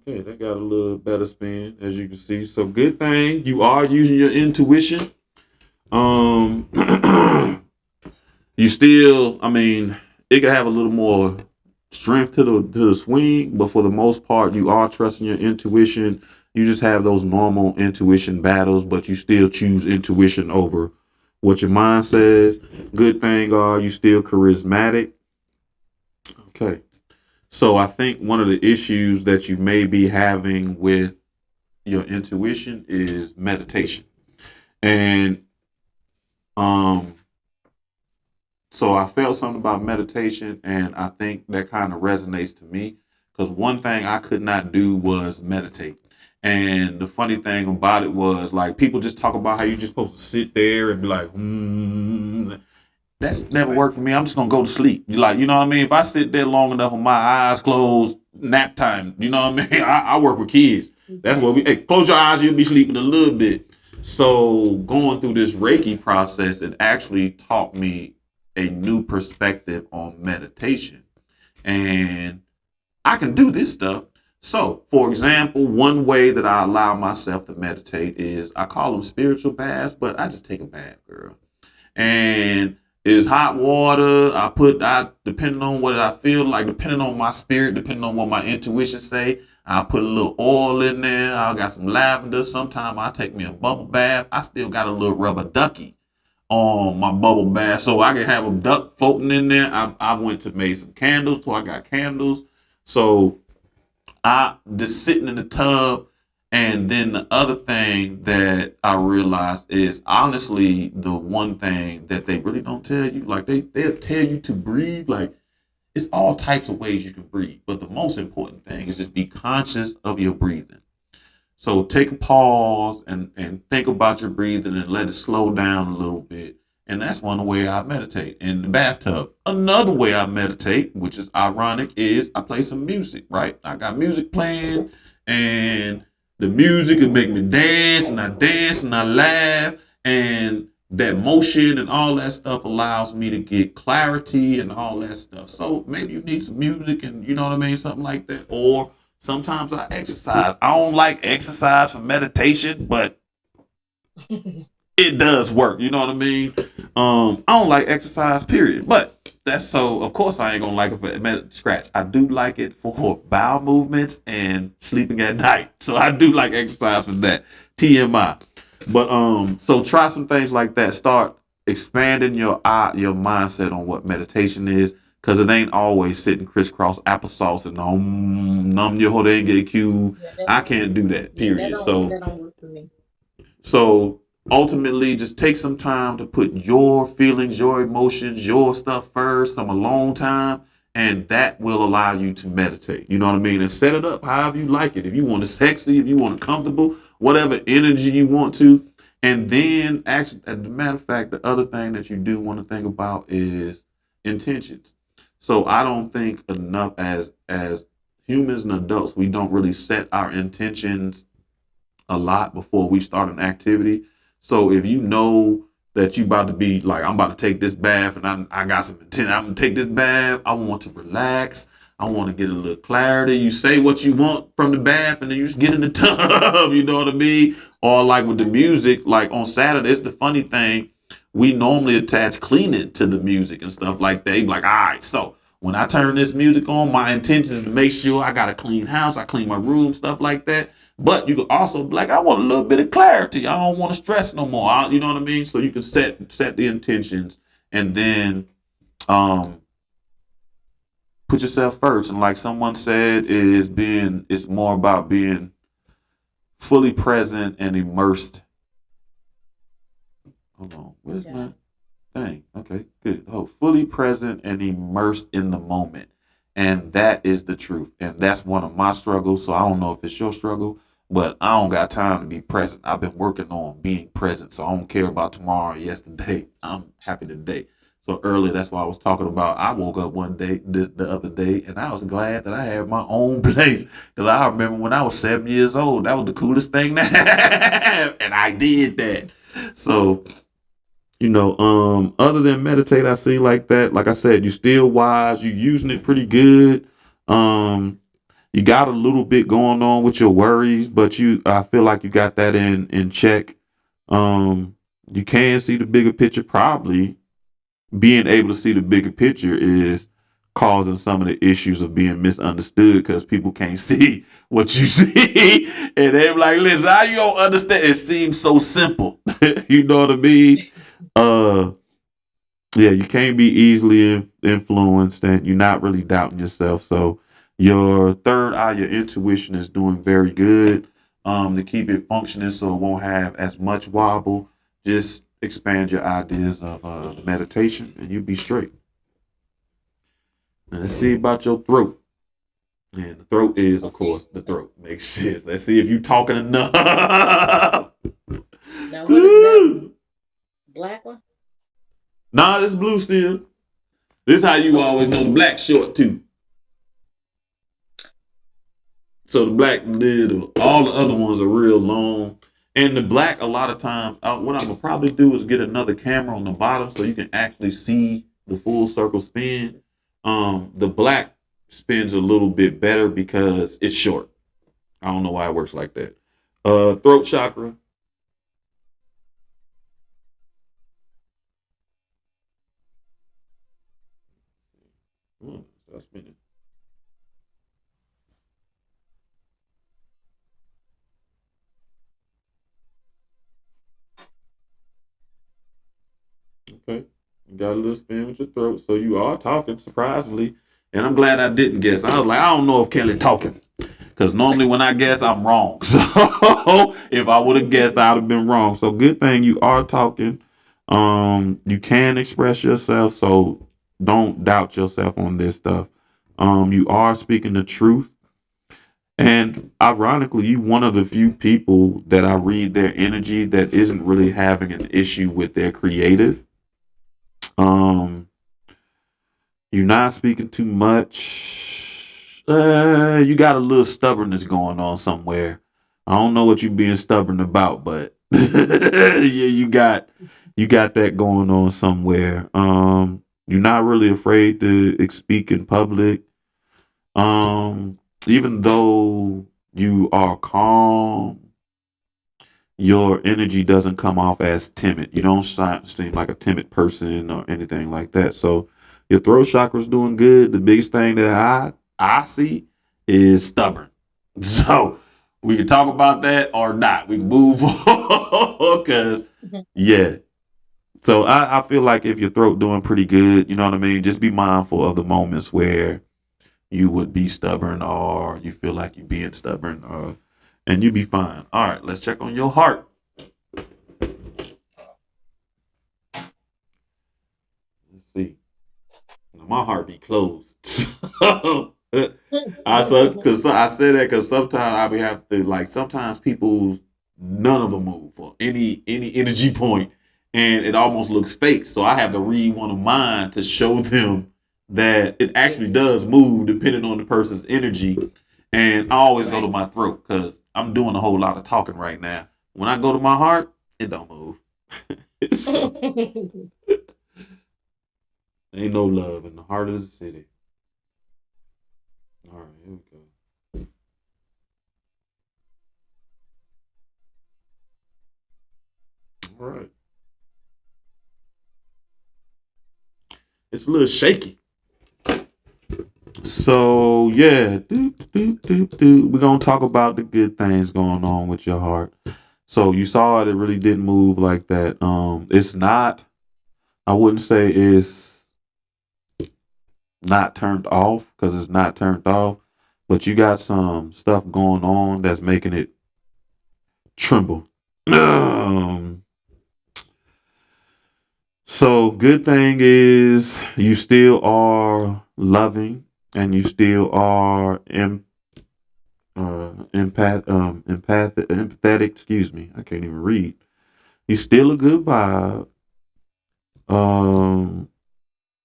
Okay, they got a little better spin, as you can see. So good thing you are using your intuition. Um, you still, I mean, it can have a little more strength to the swing, but for the most part, you are trusting your intuition. You just have those normal intuition battles, but you still choose intuition over what your mind says. Good thing are you still charismatic. Okay. So I think one of the issues that you may be having with your intuition is meditation. And um so I felt something about meditation, and I think that kind of resonates to me because one thing I could not do was meditate. And the funny thing about it was, like, people just talk about how you're just supposed to sit there and be like, That's never worked for me. I'm just gonna go to sleep. You know what I mean? If I sit there long enough with my eyes closed, nap time. You know what I mean? I work with kids. That's what we. Hey, close your eyes. You'll be sleeping a little bit. So going through this Reiki process, it actually taught me a new perspective on meditation, and I can do this stuff. So, for example, one way that I allow myself to meditate is I call them spiritual baths, but I just take a bath, girl. And it's hot water. I depending on what I feel like, depending on my spirit, depending on what my intuition say, I put a little oil in there. I got some lavender. Sometimes I take me a bubble bath. I still got a little rubber ducky on my bubble bath, so I can have a duck floating in there. I went to make some candles, so I got candles. So I just sitting in the tub. And then the other thing that I realized is honestly the one thing that they really don't tell you, like they'll tell you to breathe. Like, it's all types of ways you can breathe. But the most important thing is just be conscious of your breathing. So take a pause and think about your breathing and let it slow down a little bit. And that's one way I meditate in the bathtub. Another way I meditate, which is ironic, is I play some music, right? I got music playing, and the music will make me dance and I laugh, and that motion and all that stuff allows me to get clarity and all that stuff. So maybe you need some music and you know what I mean, something like that. Or sometimes I exercise. I don't like exercise for meditation, but it does work. You know what I mean? I don't like exercise, period. But that's so. Of course, I ain't gonna like it for scratch. I do like it for bowel movements and sleeping at night. So I do like exercise for that. TMI. But so try some things like that. Start expanding your mindset on what meditation is, because it ain't always sitting crisscross applesauce and numb your whole cue. I can't do that. Period. That don't work for me. So ultimately, just take some time to put your feelings, your emotions, your stuff first, some alone time, and that will allow you to meditate. You know what I mean? And set it up however you like it. If you want it sexy, if you want it comfortable, whatever energy you want to. And then, actually, as a matter of fact, the other thing that you do want to think about is intentions. So I don't think enough as humans and adults, we don't really set our intentions a lot before we start an activity. So if you know that you about to be like, I'm about to take this bath and I got some intent, I'm gonna take this bath, I want to relax, I want to get a little clarity. You say what you want from the bath and then you just get in the tub, you know what I mean? Or like with the music, like on Saturday, it's the funny thing, we normally attach cleaning to the music and stuff like that. You be like, all right, so when I turn this music on, my intention is to make sure I got a clean house, I clean my room, stuff like that. But you can also be like, I want a little bit of clarity. I don't want to stress no more. You know what I mean? So you can set the intentions and then put yourself first. And like someone said, it's more about being fully present and immersed. Hold on, where's my thing? Okay, good. Oh, fully present and immersed in the moment. And that is the truth. And that's one of my struggles. So I don't know if it's your struggle, but I don't got time to be present. I've been working on being present. So I don't care about tomorrow or yesterday. I'm happy today. So earlier, that's why I was talking about, I woke up one day, the other day, and I was glad that I had my own place. Because I remember when I was 7 years old, that was the coolest thing to have. And I did that. So, other than meditate, I see like that. Like I said, you still wise. You using it pretty good. You got a little bit going on with your worries, but I feel like you got that in check. You can see the bigger picture. Probably being able to see the bigger picture is causing some of the issues of being misunderstood because people can't see what you see, and they're like, "Listen, how you don't understand? It seems so simple." You know what I mean? Uh, yeah, you can't be easily influenced, and you're not really doubting yourself. So your third eye, your intuition, is doing very good. To keep it functioning so it won't have as much wobble. Just expand your ideas of meditation, and you'll be straight. Now, let's see about your throat. And the throat is, of course, the throat. Makes sense. Let's see if you talking enough. Now, what is that one? Black one? Nah, this blue still. This is how you always know the black short too. So the black little, all the other ones are real long. And the black, a lot of times, what I'm gonna probably do is get another camera on the bottom so you can actually see the full circle spin. The black spins a little bit better because it's short. I don't know why it works like that. Throat chakra. Stop spinning. Okay. You got a little spin with your throat. So you are talking, surprisingly. And I'm glad I didn't guess. I was like, I don't know if Kelly talking. Because normally when I guess, I'm wrong. So if I would have guessed, I'd have been wrong. So good thing you are talking. You can express yourself. So don't doubt yourself on this stuff. You are speaking the truth. And ironically, you one of the few people that I read their energy that isn't really having an issue with their creative. You're not speaking too much. You got a little stubbornness going on somewhere. I don't know what you're being stubborn about, but yeah, you got that going on somewhere. You're not really afraid to speak in public. Even though you are calm, your energy doesn't come off as timid. You don't seem like a timid person or anything like that. So your throat chakra is doing good. The biggest thing that I see is stubborn. So we can talk about that or not. We can move on because yeah. So I feel like if your throat doing pretty good, you know what I mean. Just be mindful of the moments where you would be stubborn or you feel like you're being stubborn, and you'll be fine. All right, let's check on your heart. Let's see. Now, my heart be closed. I said because sometimes I be have to like sometimes people none of them move for any energy point, and it almost looks fake. So I have to read one of mine to show them that it actually does move depending on the person's energy. And I always go to my throat because I'm doing a whole lot of talking right now. When I go to my heart, it don't move. So, ain't no love in the heart of the city. All right, here we go. All right. It's a little shaky. So yeah, we're gonna talk about the good things going on with your heart. So you saw it really didn't move like that. It's not. I wouldn't say it's not turned off because it's not turned off, but you got some stuff going on that's making it tremble. So good thing is you still are loving and you still are empathetic. Excuse me, I can't even read. You still a good vibe.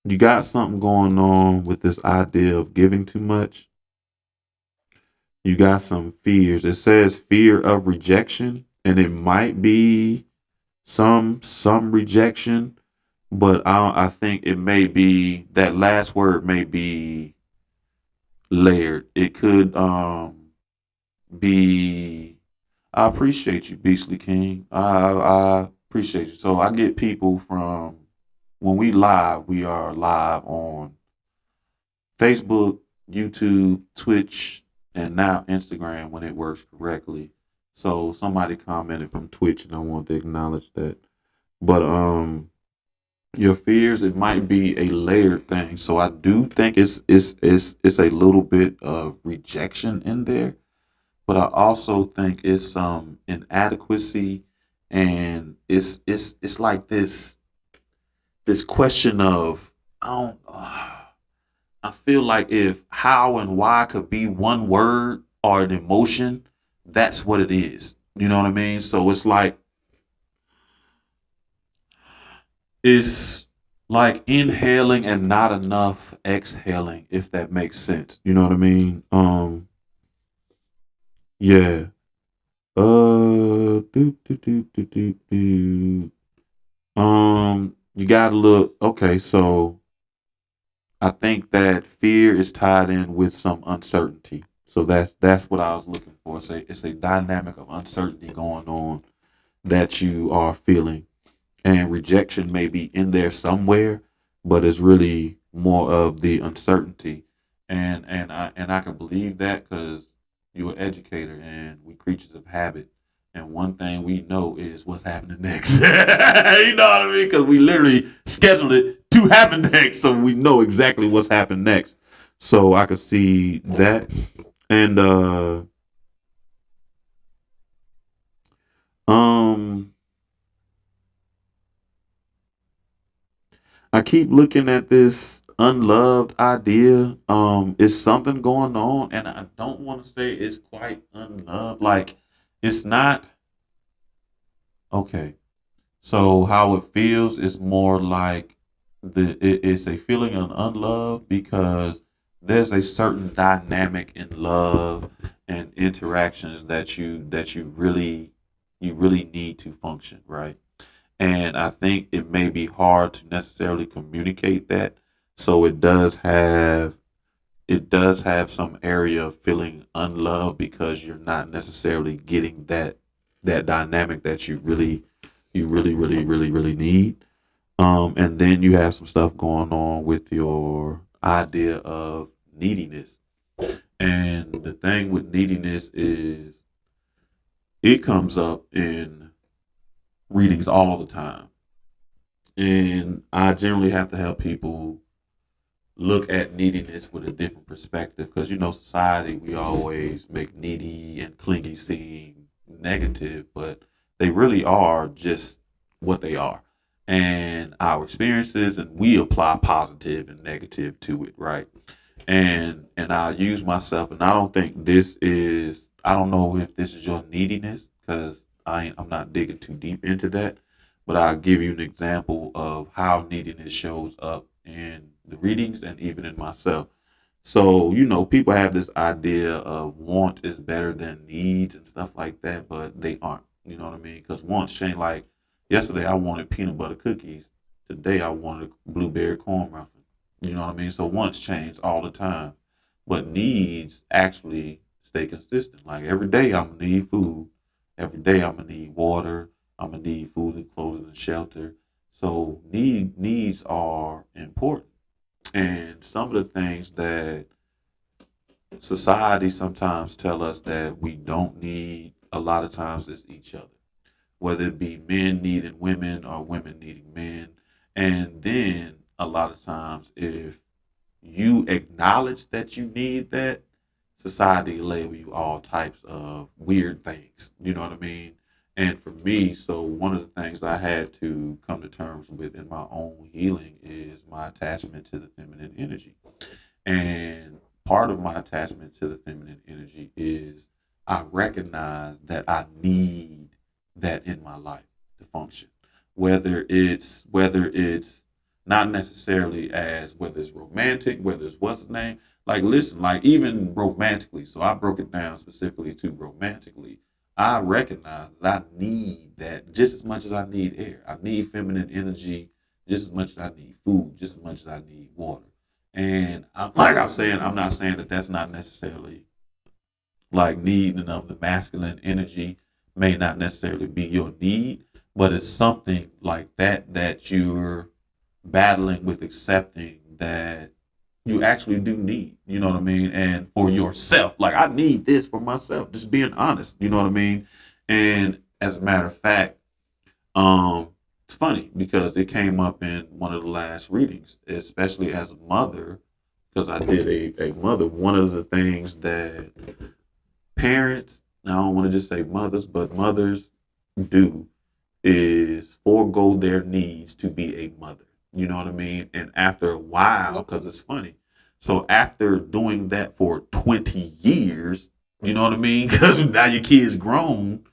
You got something going on with this idea of giving too much. You got some fears. It says fear of rejection, and it might be some rejection, but I think it may be that last word may be layered. It could be. I appreciate you, Beastly King. I appreciate you. So I get people from when we live. We are live on Facebook, YouTube, Twitch, and now Instagram when it works correctly. So somebody commented from Twitch, and I want to acknowledge that. But your fears, it might be a layered thing. So I do think it's a little bit of rejection in there, but I also think it's some inadequacy, and it's like this question of I don't. I feel like if how and why could be one word or an emotion, that's what it is. You know what I mean? So it's like inhaling and not enough exhaling, if that makes sense. You know what I mean? Yeah. Doop, doop, doop, doop, doop, doop. You gotta look. Okay, so I think that fear is tied in with some uncertainty. So that's what I was looking for. It's a dynamic of uncertainty going on that you are feeling, and rejection may be in there somewhere, but it's really more of the uncertainty. And I can believe that because you're an educator and we creatures of habit. And one thing we know is what's happening next. You know what I mean? Because we literally schedule it to happen next, so we know exactly what's happening next. So I could see that, and um, I keep looking at this unloved idea. Is something going on, and I don't want to say it's quite unloved. Like it's not okay. So how it feels is more like it's a feeling of unloved because there's a certain dynamic in love and interactions that you really need to function, right? And I think it may be hard to necessarily communicate that. So it does have some area of feeling unloved because you're not necessarily getting that dynamic that you really need. And then you have some stuff going on with your idea of neediness. And the thing with neediness is it comes up in readings all the time. And I generally have to help people look at neediness with a different perspective because society, we always make needy and clingy seem negative, but they really are just what they are, and our experiences, and we apply positive and negative to it, right? And I use myself, and I don't know if this is your neediness because I'm not digging too deep into that, but I'll give you an example of how neediness shows up in the readings and even in myself. So, people have this idea of want is better than needs and stuff like that, but they aren't. You know what I mean? Because wants change. Like yesterday, I wanted peanut butter cookies. Today, I wanted a blueberry corn muffin. You know what I mean? So wants change all the time, but needs actually stay consistent. Like every day, I'm gonna need food. Every day, I'm gonna need water. I'm gonna need food and clothing and shelter. So needs are important, and some of the things that society sometimes tell us that we don't need a lot of times is each other, whether it be men needing women or women needing men. And then a lot of times if you acknowledge that you need that, society label you all types of weird things. You know what I mean? And for me, so one of the things I had to come to terms with in my own healing is my attachment to the feminine energy. And part of my attachment to the feminine energy is I recognize that I need that in my life to function. Whether it's not necessarily as whether it's romantic, whether it's what's the name. Like listen, like even romantically. So I broke it down specifically to romantically. I recognize that I need that just as much as I need air. I need feminine energy just as much as I need food, just as much as I need water. And like I'm saying, I'm not saying that that's not necessarily like needing of the masculine energy may not necessarily be your need, but it's something like that that you're battling with accepting that you actually do need. You know what I mean? And for yourself, like I need this for myself. Just being honest. You know what I mean? And as a matter of fact, it's funny because it came up in one of the last readings, especially as a mother, because I did a mother. One of the things that parents, I don't want to just say mothers, but mothers do is forego their needs to be a mother. You know what I mean? And after a while, because it's funny. So after doing that for 20 years, you know what I mean? Because now your kid's grown,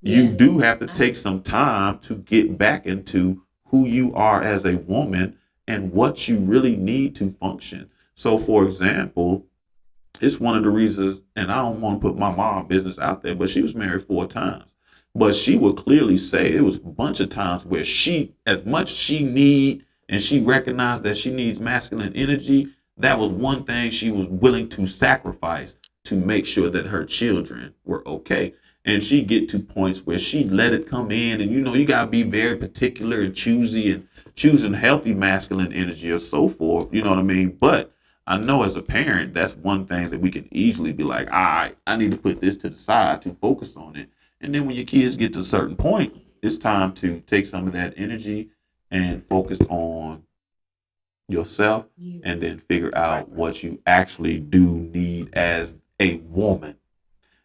you Yeah. do have to take some time to get back into who you are as a woman and what you really need to function. So, for example, it's one of the reasons, and I don't want to put my mom business out there, but she was married 4 times. But she would clearly say it was a bunch of times where she, as much she need, and she recognized that she needs masculine energy, that was one thing she was willing to sacrifice to make sure that her children were okay. And she get to points where she let it come in, and you gotta be very particular and choosy and choosing healthy masculine energy or so forth. You know what I mean? But I know as a parent, that's one thing that we can easily be like, all right, I need to put this to the side to focus on it. And then when your kids get to a certain point, it's time to take some of that energy and focus on yourself You. and then figure Right. out what you actually do need as a woman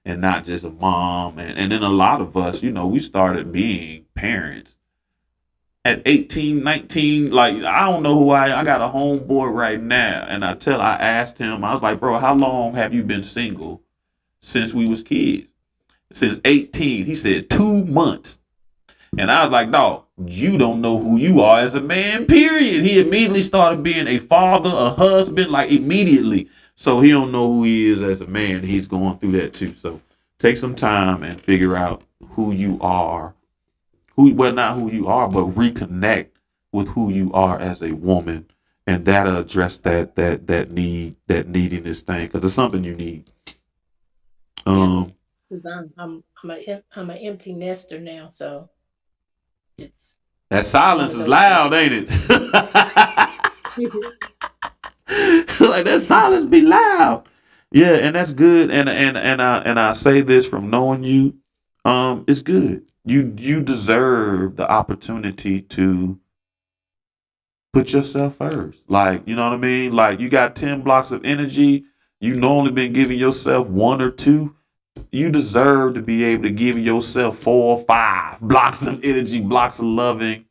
and not just a mom. And then a lot of us, we started being parents at 18, 19. Like, I don't know who I got a homeboy right now. And I asked him, I was like, bro, how long have you been single since we was kids? Since 18. He said 2 months. And I was like, dog, you don't know who you are as a man, period. He immediately started being a father, a husband, like immediately. So he don't know who he is as a man. He's going through that too. So take some time and figure out who you are. Not who you are, but reconnect with who you are as a woman. And that'll address that neediness thing. Because it's something you need. Yeah. Um 'Cause I'm an empty nester now, so it's that one silence of is those things. loud, ain't it? Like that silence be loud. Yeah, and that's good. And I say this from knowing you. It's good. You deserve the opportunity to put yourself first. Like, you know what I mean? Like you got 10 blocks of energy. You normally been giving yourself one or two. You deserve to be able to give yourself 4 or 5 blocks of energy, blocks of loving.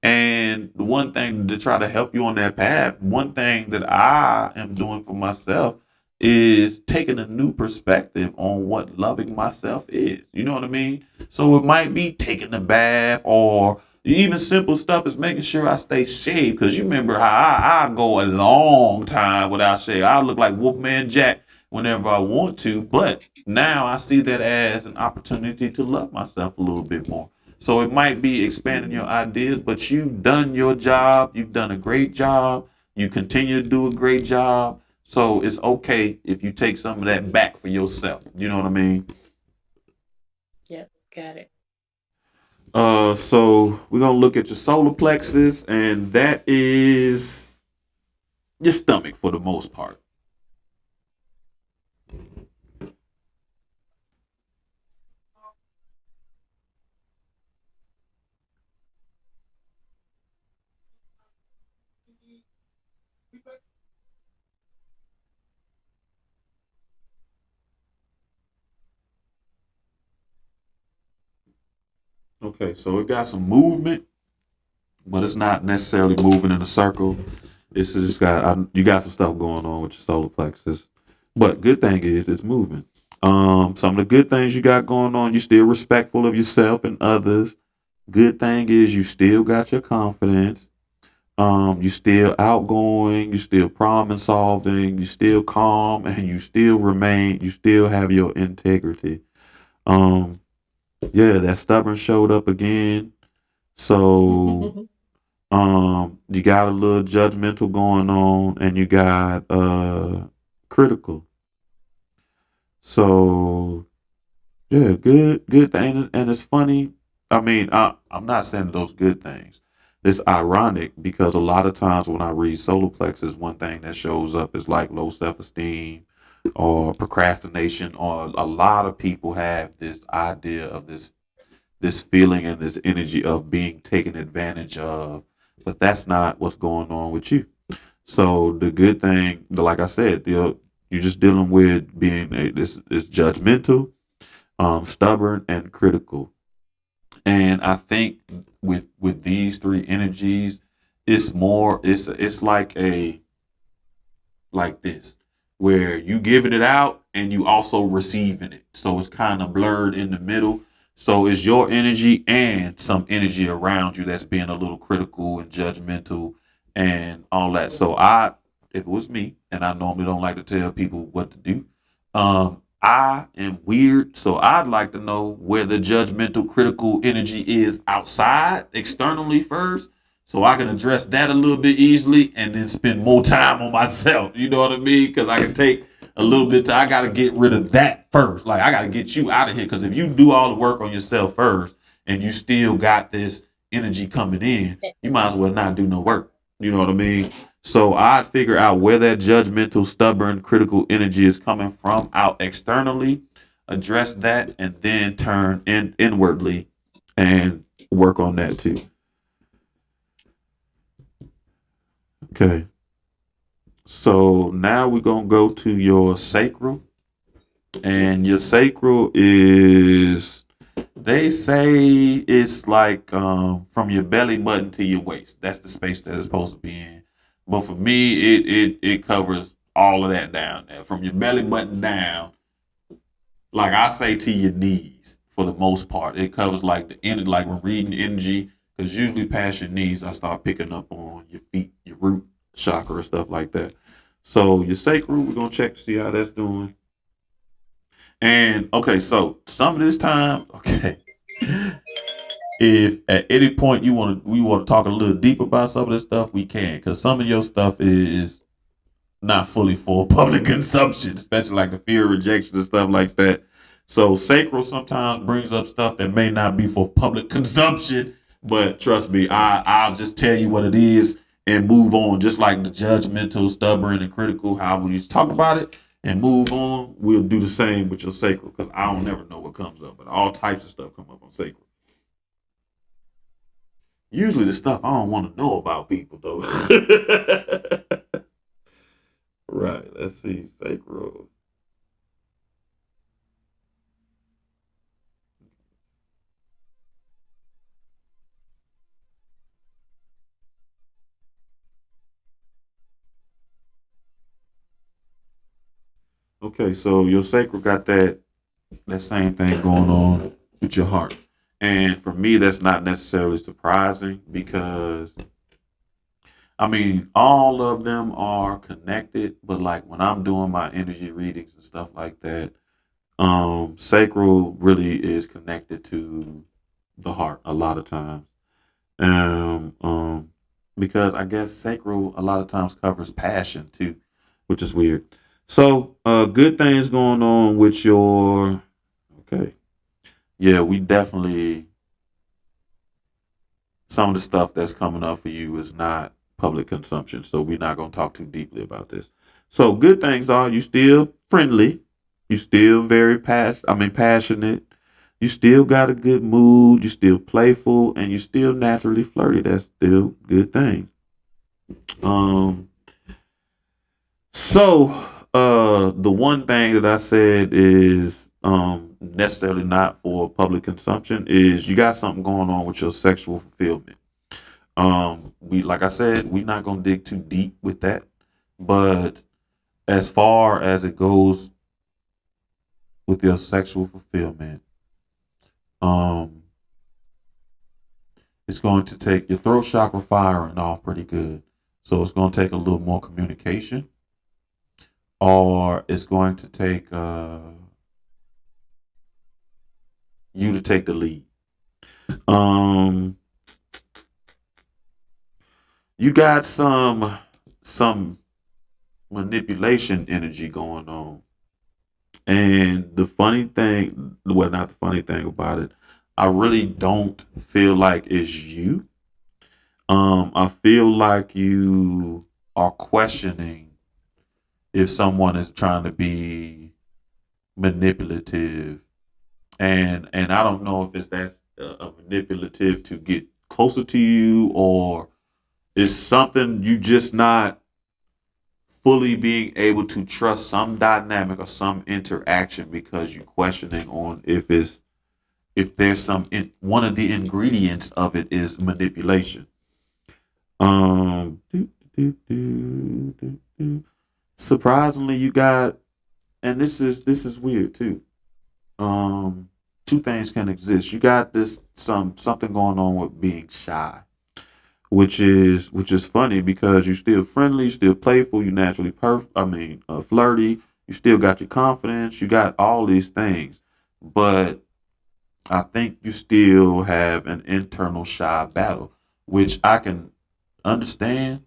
And the one thing to try to help you on that path, one thing that I am doing for myself is taking a new perspective on what loving myself is. You know what I mean? So it might be taking a bath or even simple stuff is making sure I stay shaved. Because you remember how I go a long time without shave. I look like Wolfman Jack whenever I want to. But now I see that as an opportunity to love myself a little bit more. So it might be expanding your ideas, but you've done your job. You've done a great job. You continue to do a great job. So it's okay if you take some of that back for yourself. You know what I mean? Yep, got it. So we're gonna look at your solar plexus, and that is your stomach for the most part. Okay, so it got some movement, but it's not necessarily moving in a circle. It's just you got some stuff going on with your solar plexus. But good thing is it's moving. Some of the good things you got going on, you still respectful of yourself and others. Good thing is you still got your confidence. You still outgoing, you still problem solving, you still calm, and you still have your integrity. Um, yeah, that stubborn showed up again. So You got a little judgmental going on, and you got critical. So yeah, good thing, and it's funny. I mean, I'm not saying those good things. It's ironic because a lot of times when I read solar plexus, one thing that shows up is like low self esteem or procrastination, or a lot of people have this idea of this feeling and this energy of being taken advantage of, but that's not what's going on with you. So the good thing, like I said, you're just dealing with being this judgmental, stubborn, and critical. And I think with these three energies, it's more it's like this, where you giving it out and you also receiving it. So it's kind of blurred in the middle. So it's your energy and some energy around you that's being a little critical and judgmental and all that. So if it was me, and I normally don't like to tell people what to do, I am weird, so I'd like to know where the judgmental, critical energy is outside, externally first, so I can address that a little bit easily and then spend more time on myself. You know what I mean? Because I can take a little bit. I got to get rid of that first. Like, I got to get you out of here. Because if you do all the work on yourself first and you still got this energy coming in, you might as well not do no work. You know what I mean? So I'd figure out where that judgmental, stubborn, critical energy is coming from out externally, address that, and then turn inwardly and work on that too. Okay. So now we're gonna go to your sacral, and your sacral is, they say it's like from your belly button to your waist. That's the space that it's supposed to be in. But for me, it covers all of that down there, from your belly button down. Like I say, to your knees for the most part. It covers like the energy, like when reading energy, because usually past your knees, I start picking up on your feet, your root chakra, stuff like that. So your sacral, we're gonna check to see how that's doing. And okay, so some of this time, okay, if at any point we want to talk a little deep about some of this stuff, we can, because some of your stuff is not fully for public consumption, especially like the fear of rejection and stuff like that. So sacral sometimes brings up stuff that may not be for public consumption, but trust me, I'll just tell you what it is and move on. Just like the judgmental, stubborn, and critical, how we just talk about it and move on, we'll do the same with your sacral, because I don't never know what comes up, but all types of stuff come up on sacral. Usually the stuff I don't want to know about people though. Right. Let's see. Sacral. Okay, so your sacral got that same thing going on with your heart. And for me, that's not necessarily surprising because I mean all of them are connected, but like when I'm doing my energy readings and stuff like that, sacral really is connected to the heart a lot of times. Um, um, because I guess sacral a lot of times covers passion too, which is weird. So, good things going on with your. Okay, yeah, we definitely, some of the stuff that's coming up for you is not public consumption, so we're not gonna talk too deeply about this. So, good things are you still friendly, you still very passionate. You still got a good mood. You still playful, and you still naturally flirty. That's still good things. Um, so the one thing that I said is necessarily not for public consumption is you got something going on with your sexual fulfillment. We like I said, we're not gonna dig too deep with that, but as far as it goes with your sexual fulfillment, um, it's going to take your throat chakra firing off pretty good. So it's going to take a little more communication, or it's going to take you to take the lead. Um, You got some manipulation energy going on. And the funny thing, well, not the funny thing about it, I really don't feel like it's you. I feel like you are questioning if someone is trying to be manipulative, and I don't know if it's that's a manipulative to get closer to you, or it's something you just not fully being able to trust some dynamic or some interaction because you're questioning on if there's one of the ingredients of it is manipulation. Do, do. Surprisingly, you got, and this is weird too. Um, Two things can exist. You got this something going on with being shy, which is funny because you're still friendly, still playful, you naturally flirty. You still got your confidence. You got all these things, but I think you still have an internal shy battle, which I can understand.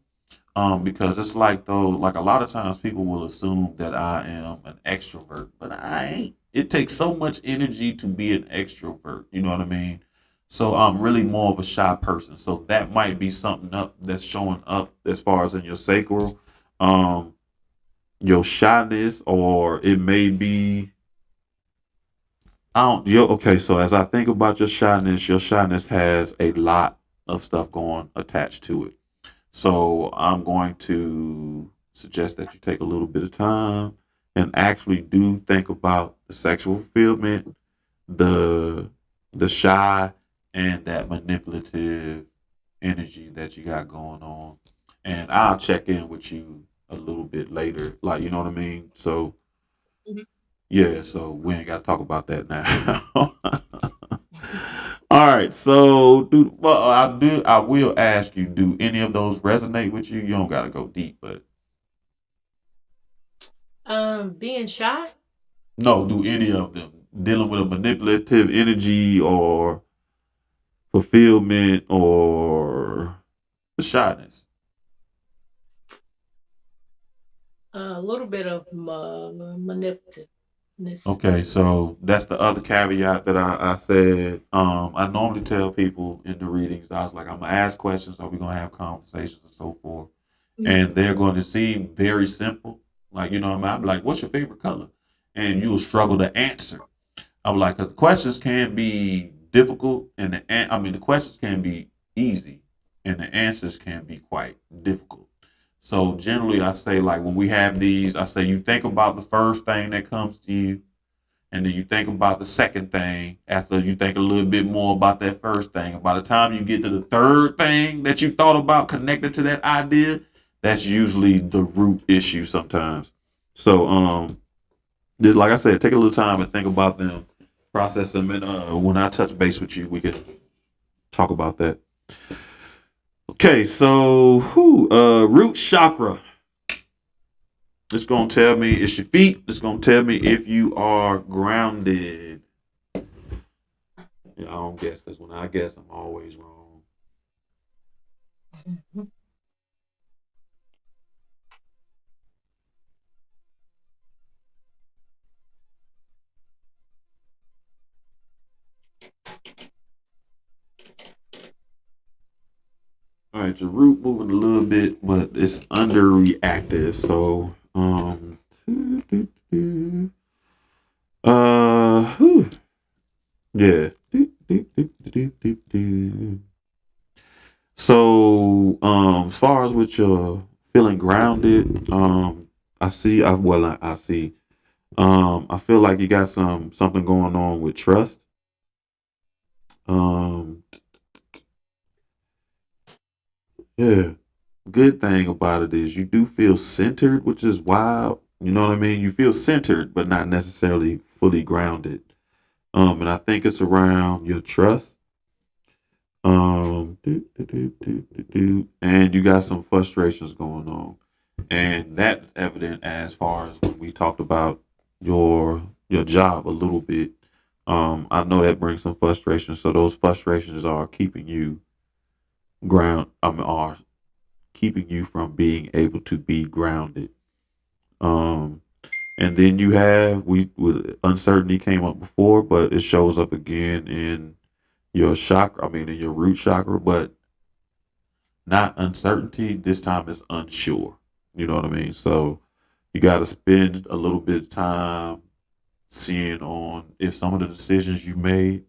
Because it's like though, like a lot of times people will assume that I am an extrovert, but I ain't. It takes so much energy to be an extrovert. You know what I mean? So I'm really more of a shy person. So that might be something up that's showing up as far as in your sacral, um, your shyness, or it may be I don't. Yo, okay. So as I think about your shyness has a lot of stuff going attached to it. So I'm going to suggest that you take a little bit of time and actually do think about the sexual fulfillment, the shy, and that manipulative energy that you got going on. And I'll check in with you a little bit later. Like, you know what I mean? So Mhm. yeah, so we ain't gotta talk about that now. All right, so I will ask you, do any of those resonate with you? You don't gotta go deep, but Being shy. no, do any of them dealing with a manipulative energy or fulfillment or the shyness? A little bit of manipulativeness. Okay, so that's the other caveat that I said. I normally tell people in the readings, I was like, I'm gonna ask questions, are we gonna have conversations and so forth, Mhm. and they're going to seem very simple. Like, you know what I mean? I'm like, what's your favorite color? And you'll struggle to answer. I'm like, 'cause the questions can be difficult, and the questions can be easy, and the answers can be quite difficult. So generally, I say like when we have these, I say you think about the first thing that comes to you, and then you think about the second thing after you think a little bit more about that first thing. And by the time you get to the third thing that you thought about connected to that idea, that's usually the root issue sometimes. So just like I said, take a little time and think about them, process them, and when I touch base with you, we can talk about that. Okay, so root chakra. It's gonna tell me it's your feet. It's gonna tell me if you are grounded. Yeah, I don't guess because when I guess, I'm always wrong. Mhm. All right, your root moving a little bit, but it's underreactive. So, whew, yeah. So, as far as with your feeling grounded, I see. I feel like you got something going on with trust. Um, yeah. Good thing about it is you do feel centered, which is wild. You know what I mean? You feel centered, but not necessarily fully grounded. And I think it's around your trust. And you got some frustrations going on, and that's evident as far as when we talked about your job a little bit. I know that brings some frustration, so those frustrations are keeping you ground. Are keeping you from being able to be grounded. Um, and then you have we with uncertainty came up before, but it shows up again in your chakra. I mean, in your root chakra, but not uncertainty. This time it's unsure. You know what I mean? So you got to spend a little bit of time seeing on if some of the decisions you made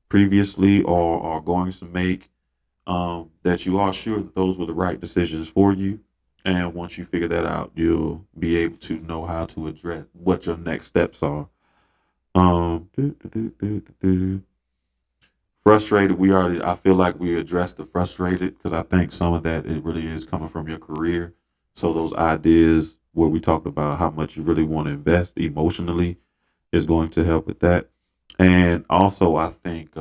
previously or are going to make, that you are sure that those were the right decisions for you. And once you figure that out, you'll be able to know how to address what your next steps are. Do, do, do, do, do, do. Frustrated. I feel like we addressed the frustrated because I think some of that it really is coming from your career. So those ideas where we talked about how much you really want to invest emotionally is going to help with that. And also, I think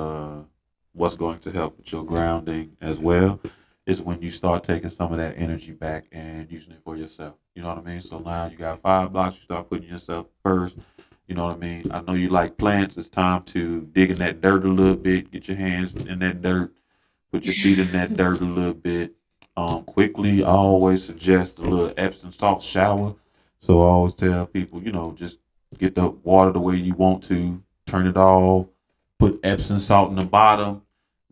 what's going to help with your grounding as well is when you start taking some of that energy back and using it for yourself. You know what I mean? So now you got 5 blocks, you start putting yourself first. You know what I mean? I know you like plants. It's time to dig in that dirt a little bit, get your hands in that dirt, put your feet in that dirt a little bit. Quickly, I always suggest a little Epsom salt shower. So I always tell people, just get the water the way you want to, turn it off, put Epsom salt in the bottom,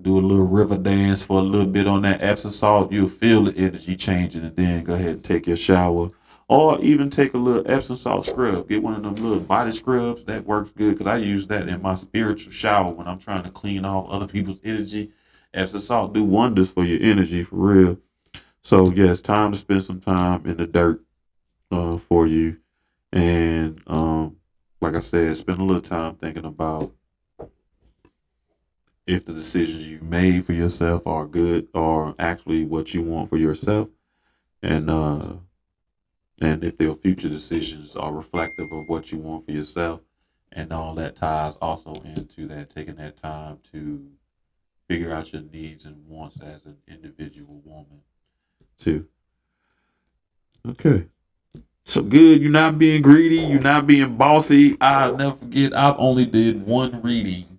do a little river dance for a little bit on that Epsom salt. You'll feel the energy changing, and then go ahead and take your shower. Or even take a little Epsom salt scrub. Get one of them little body scrubs. That works good because I use that in my spiritual shower when I'm trying to clean off other people's energy. Epsom salt do wonders for your energy for real. So yeah, it's time to spend some time in the dirt for you. And like I said, spend a little time thinking about if the decisions you made for yourself are good or actually what you want for yourself, and if their future decisions are reflective of what you want for yourself, and all that ties also into that taking that time to figure out your needs and wants as an individual woman too. Okay. So good. You're not being greedy. You're not being bossy. I'll never forget. I've only did one reading,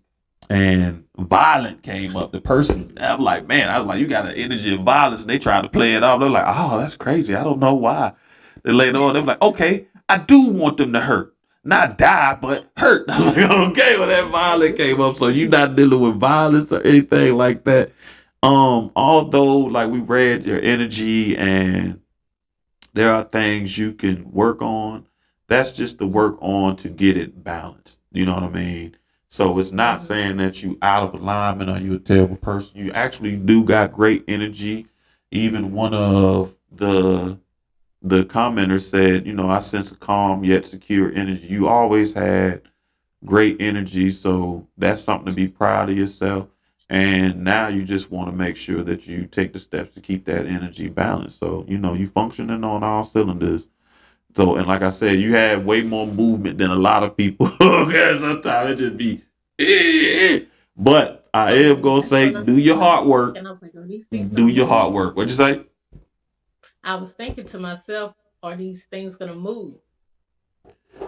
and violent came up. The person, I'm like, man, I was like, you got an energy of violence, and they tried to play it off. They're like, oh, that's crazy. I don't know why. Then later on, they're like, okay, I do want them to hurt, not die, but hurt. I'm like, okay, well, that violence came up. So you're not dealing with violence or anything like that. Although like we read your energy and there are things you can work on. That's just to work on to get it balanced. You know what I mean? So it's not Mhm. saying that you out of alignment or you a terrible person. You actually do got great energy. Even one of the commenters said, I sense a calm yet secure energy. You always had great energy. So that's something to be proud of yourself. And now you just want to make sure that you take the steps to keep that energy balanced. So, you functioning on all cylinders. So, and like I said, you have way more movement than a lot of people. Okay, sometimes it just be, but I am Okay, going to that's say, what I do your was hard work. thinking. I was like, are these things Do gonna your hard move? work. What'd you say? I was thinking to myself, are these things gonna move?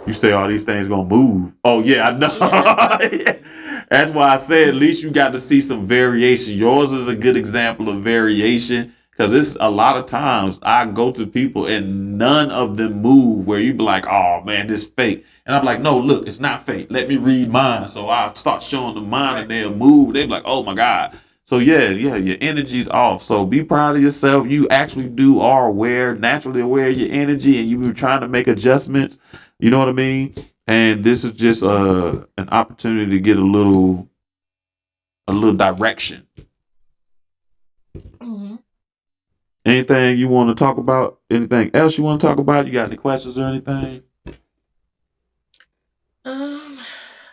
You say all these things gonna move. Oh yeah, I Yeah. know. That's why I said at least you got to see some variation. Yours is a good example of variation because it's a lot of times I go to people and none of them move where you be like, oh man, this fake. And I'm like, no, look, it's not fake. Let me read mine. So I start showing them mine Right. and they'll move. They be like, oh my God. So yeah, your energy's off. So be proud of yourself. You actually are aware, naturally aware of your energy, and you were trying to make adjustments. You know what I mean? And this is just an opportunity to get a little direction. Hmm. Anything you want to talk about? Anything else you want to talk about? You got any questions or anything? Um,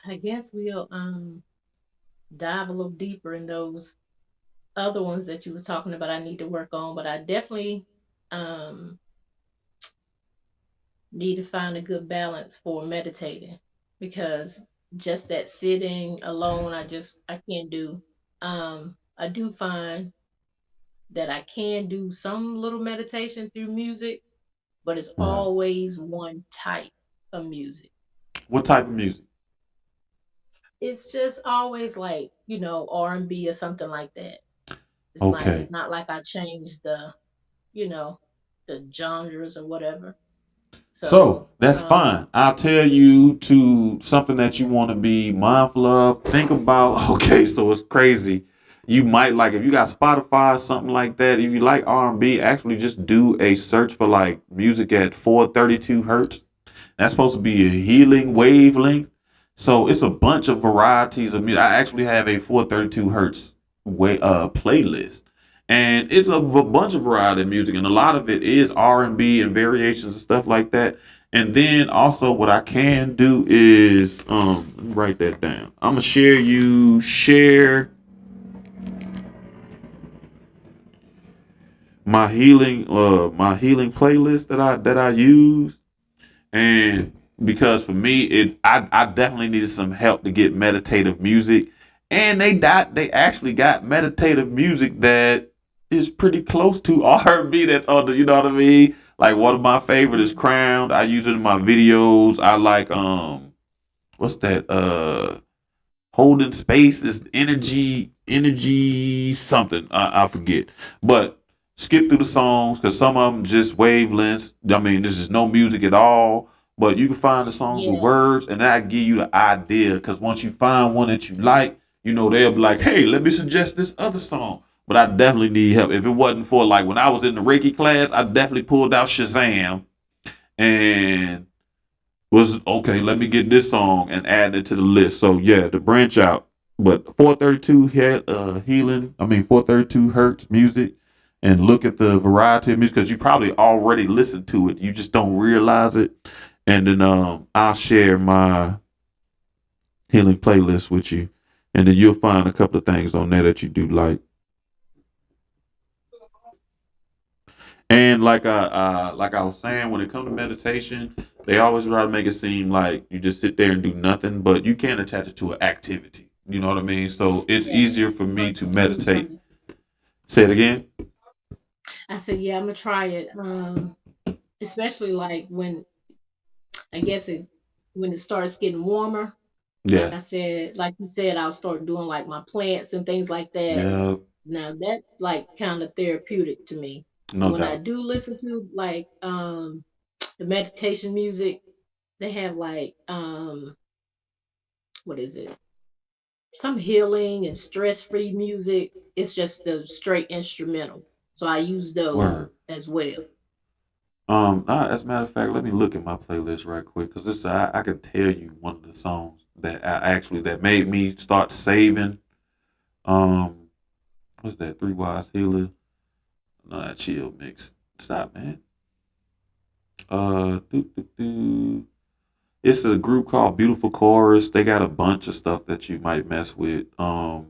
I guess we'll dive a little deeper in those other ones that you was talking about. I need to work on, but I definitely um need to find a good balance for meditating because just that sitting alone, I can't do. I do find that I can do some little meditation through music, but it's Right. always one type of music. What type of music? It's just always like, R&B or something like that. It's Okay. not like I changed the you know, the genres or whatever. So So, that's fine. I'll tell you to something that you want to be mindful of. Think about okay, so it's crazy. You might like if you got Spotify or something like that. If you like R&B, actually just do a search for like music at 432 hertz. That's supposed to be a healing wavelength. So it's a bunch of varieties of music. I actually have a 432 hertz playlist, and it's a bunch of variety of music, and a lot of it is R&B and variations and stuff like that. And then also, what I can do is let me write that down. I'm gonna share my healing playlist that I use. And because for me, I definitely needed some help to get meditative music, and they actually got meditative music that is pretty close to R&B. That's on the, you know what I mean. Like one of my favorite is Crowned. I use it in my videos. I like what's that holding space is energy something I forget, but skip through the songs because some of them just wavelengths. I mean, this is no music at all, but you can find the songs with yeah, words, and that give you the idea. Because once you find one that you like, they'll be like, "Hey, let me suggest this other song." But I definitely need help. If it wasn't for like when I was in the Reiki class, I definitely pulled out Shazam and was okay. Let me get this song and add it to the list. So yeah, to branch out. But 432 healing. I mean 432 hertz music, and look at the variety of music because you probably already listened to it. You just don't realize it. And then I'll share my healing playlist with you, and then you'll find a couple of things on there that you do like. And like I was saying, when it comes to meditation, they always try to make it seem like you just sit there and do nothing, but you can attach it to an activity. You know what I mean? So it's yeah. easier for me to I'm gonna try meditate. it. Say it again. I said, yeah, I'm gonna try it. Especially like when I guess it when it starts getting warmer. Like Yeah. I said, like you said, I'll start doing like my plants and things like that. Yeah. Now that's like kind of therapeutic to me. No When I doubt. do listen to like the meditation music, they have like what is it? Some healing and stress-free music. It's just the straight instrumental. So I use those Word. as well. As a matter of fact, let me look at my playlist right quick because this I could tell you one of the songs that I actually that made me start saving. Um, what's that? Three Wise Healer. No, that chill mix. Stop, man. Doo, doo, doo. It's a group called Beautiful Chorus. They got a bunch of stuff that you might mess with. Oh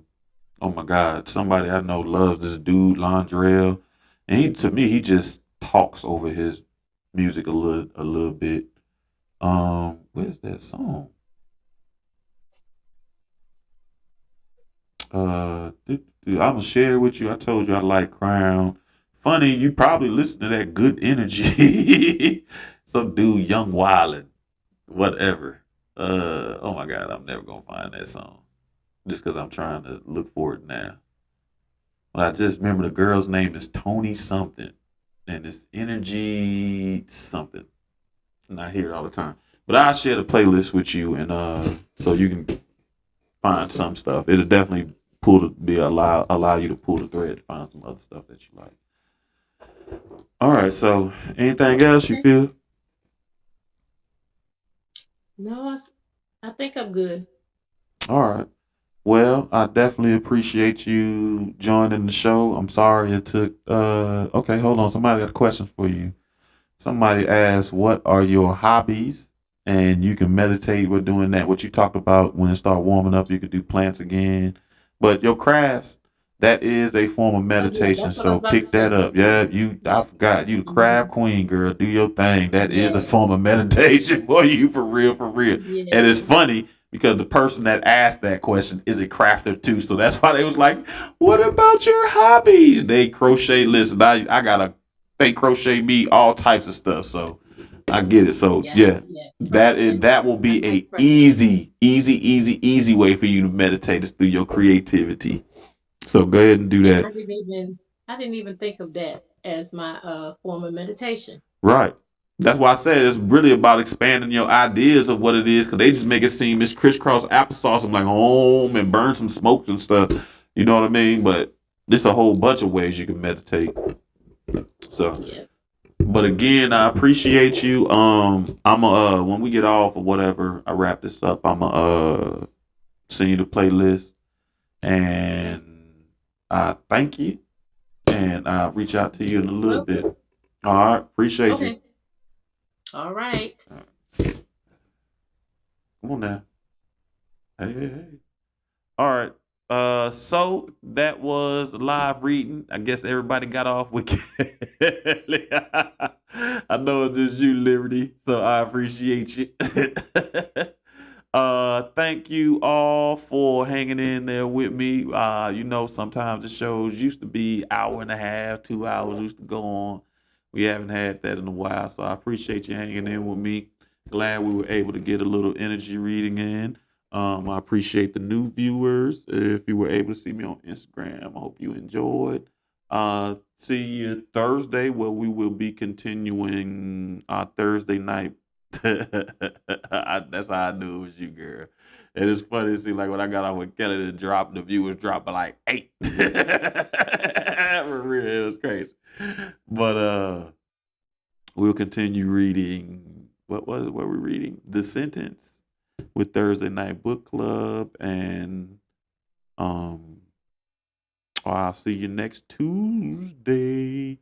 my God, somebody I know loves this dude, Londrell, and to me, he just talks over his music a little bit. Where's that song? I'm gonna share it with you. I told you I like Crown. Funny, you probably listen to that good energy. Some dude, Young Wildin', whatever. Oh my God, I'm never gonna find that song just because I'm trying to look for it now. But I just remember the girl's name is Tony something, and it's Energy something, and I hear it all the time. But I'll share the playlist with you, and so you can find some stuff. It'll definitely allow you to pull the thread to find some other stuff that you like. All right. So anything else you Okay. feel? No, I think I'm good. All right. Well, I definitely appreciate you joining the show. I'm sorry it took. Okay, hold on. Somebody got a question for you. Somebody asked, "What are your hobbies?" And you can meditate with doing that. What you talked about when it start warming up, you could do plants again. But your crafts, that is a form of Oh yeah, meditation. that's what I So was about to pick that say. up. Yeah, you. I Yeah. forgot you, the Hmm. craft queen, girl. Do your thing. That is a Yeah. form of meditation for you, for real, for real. And it's Yeah. funny because the person that asked that question is a crafter too. So that's why they was like, "What about your hobbies?" They crochet. Listen, I got a they crochet me all types of stuff. So I get it. So Yeah. yeah, Yeah. Crafting. that will I be like a crafting. easy way for you to meditate is through your creativity. So go ahead and do Yeah, that. I didn't even think of that. as my form of meditation. Right. That's why I said it's really about expanding your ideas of what it is, because they just make it seem it's crisscross applesauce. I'm like home and burn some smoke and stuff. You know what I mean? But there's a whole bunch of ways you can meditate. So, Yeah. but again, I appreciate you. I'm when we get off or whatever, I wrap this up. I'm send you the playlist, and I thank you, and I'll reach out to you in a little Welcome. bit. All right, appreciate you. Okay. All right. Come on now. Hey, hey, hey. All right. So that was live reading. I guess everybody got off with Kelly. I know it's just you, Liberty. So I appreciate you. Thank you all for hanging in there with me. Sometimes the shows used to be hour and a half, 2 hours used to go on. We haven't had that in a while, so I appreciate you hanging in with me. Glad we were able to get a little energy reading in. I appreciate the new viewers. If you were able to see me on Instagram, I hope you enjoyed. See you Thursday, where we will be continuing our Thursday night. That's how I knew it was you, girl. And it's funny to see, like, when I got off with Kelly, the viewers dropped by like 8. For real, it was crazy. But we'll continue reading. What were we reading? The Sentence with Thursday Night Book Club, and I'll see you next Tuesday.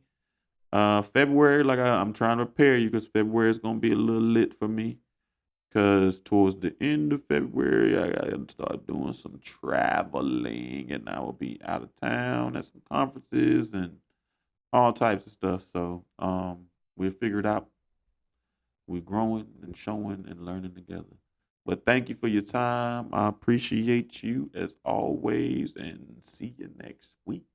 February, like I'm trying to prepare you, because February is gonna be a little lit for me. Cause towards the end of February, I gotta start doing some traveling, and I will be out of town at some conferences and all types of stuff. So we'll figure it out. We're growing and showing and learning together. But thank you for your time. I appreciate you as always, and see you next week.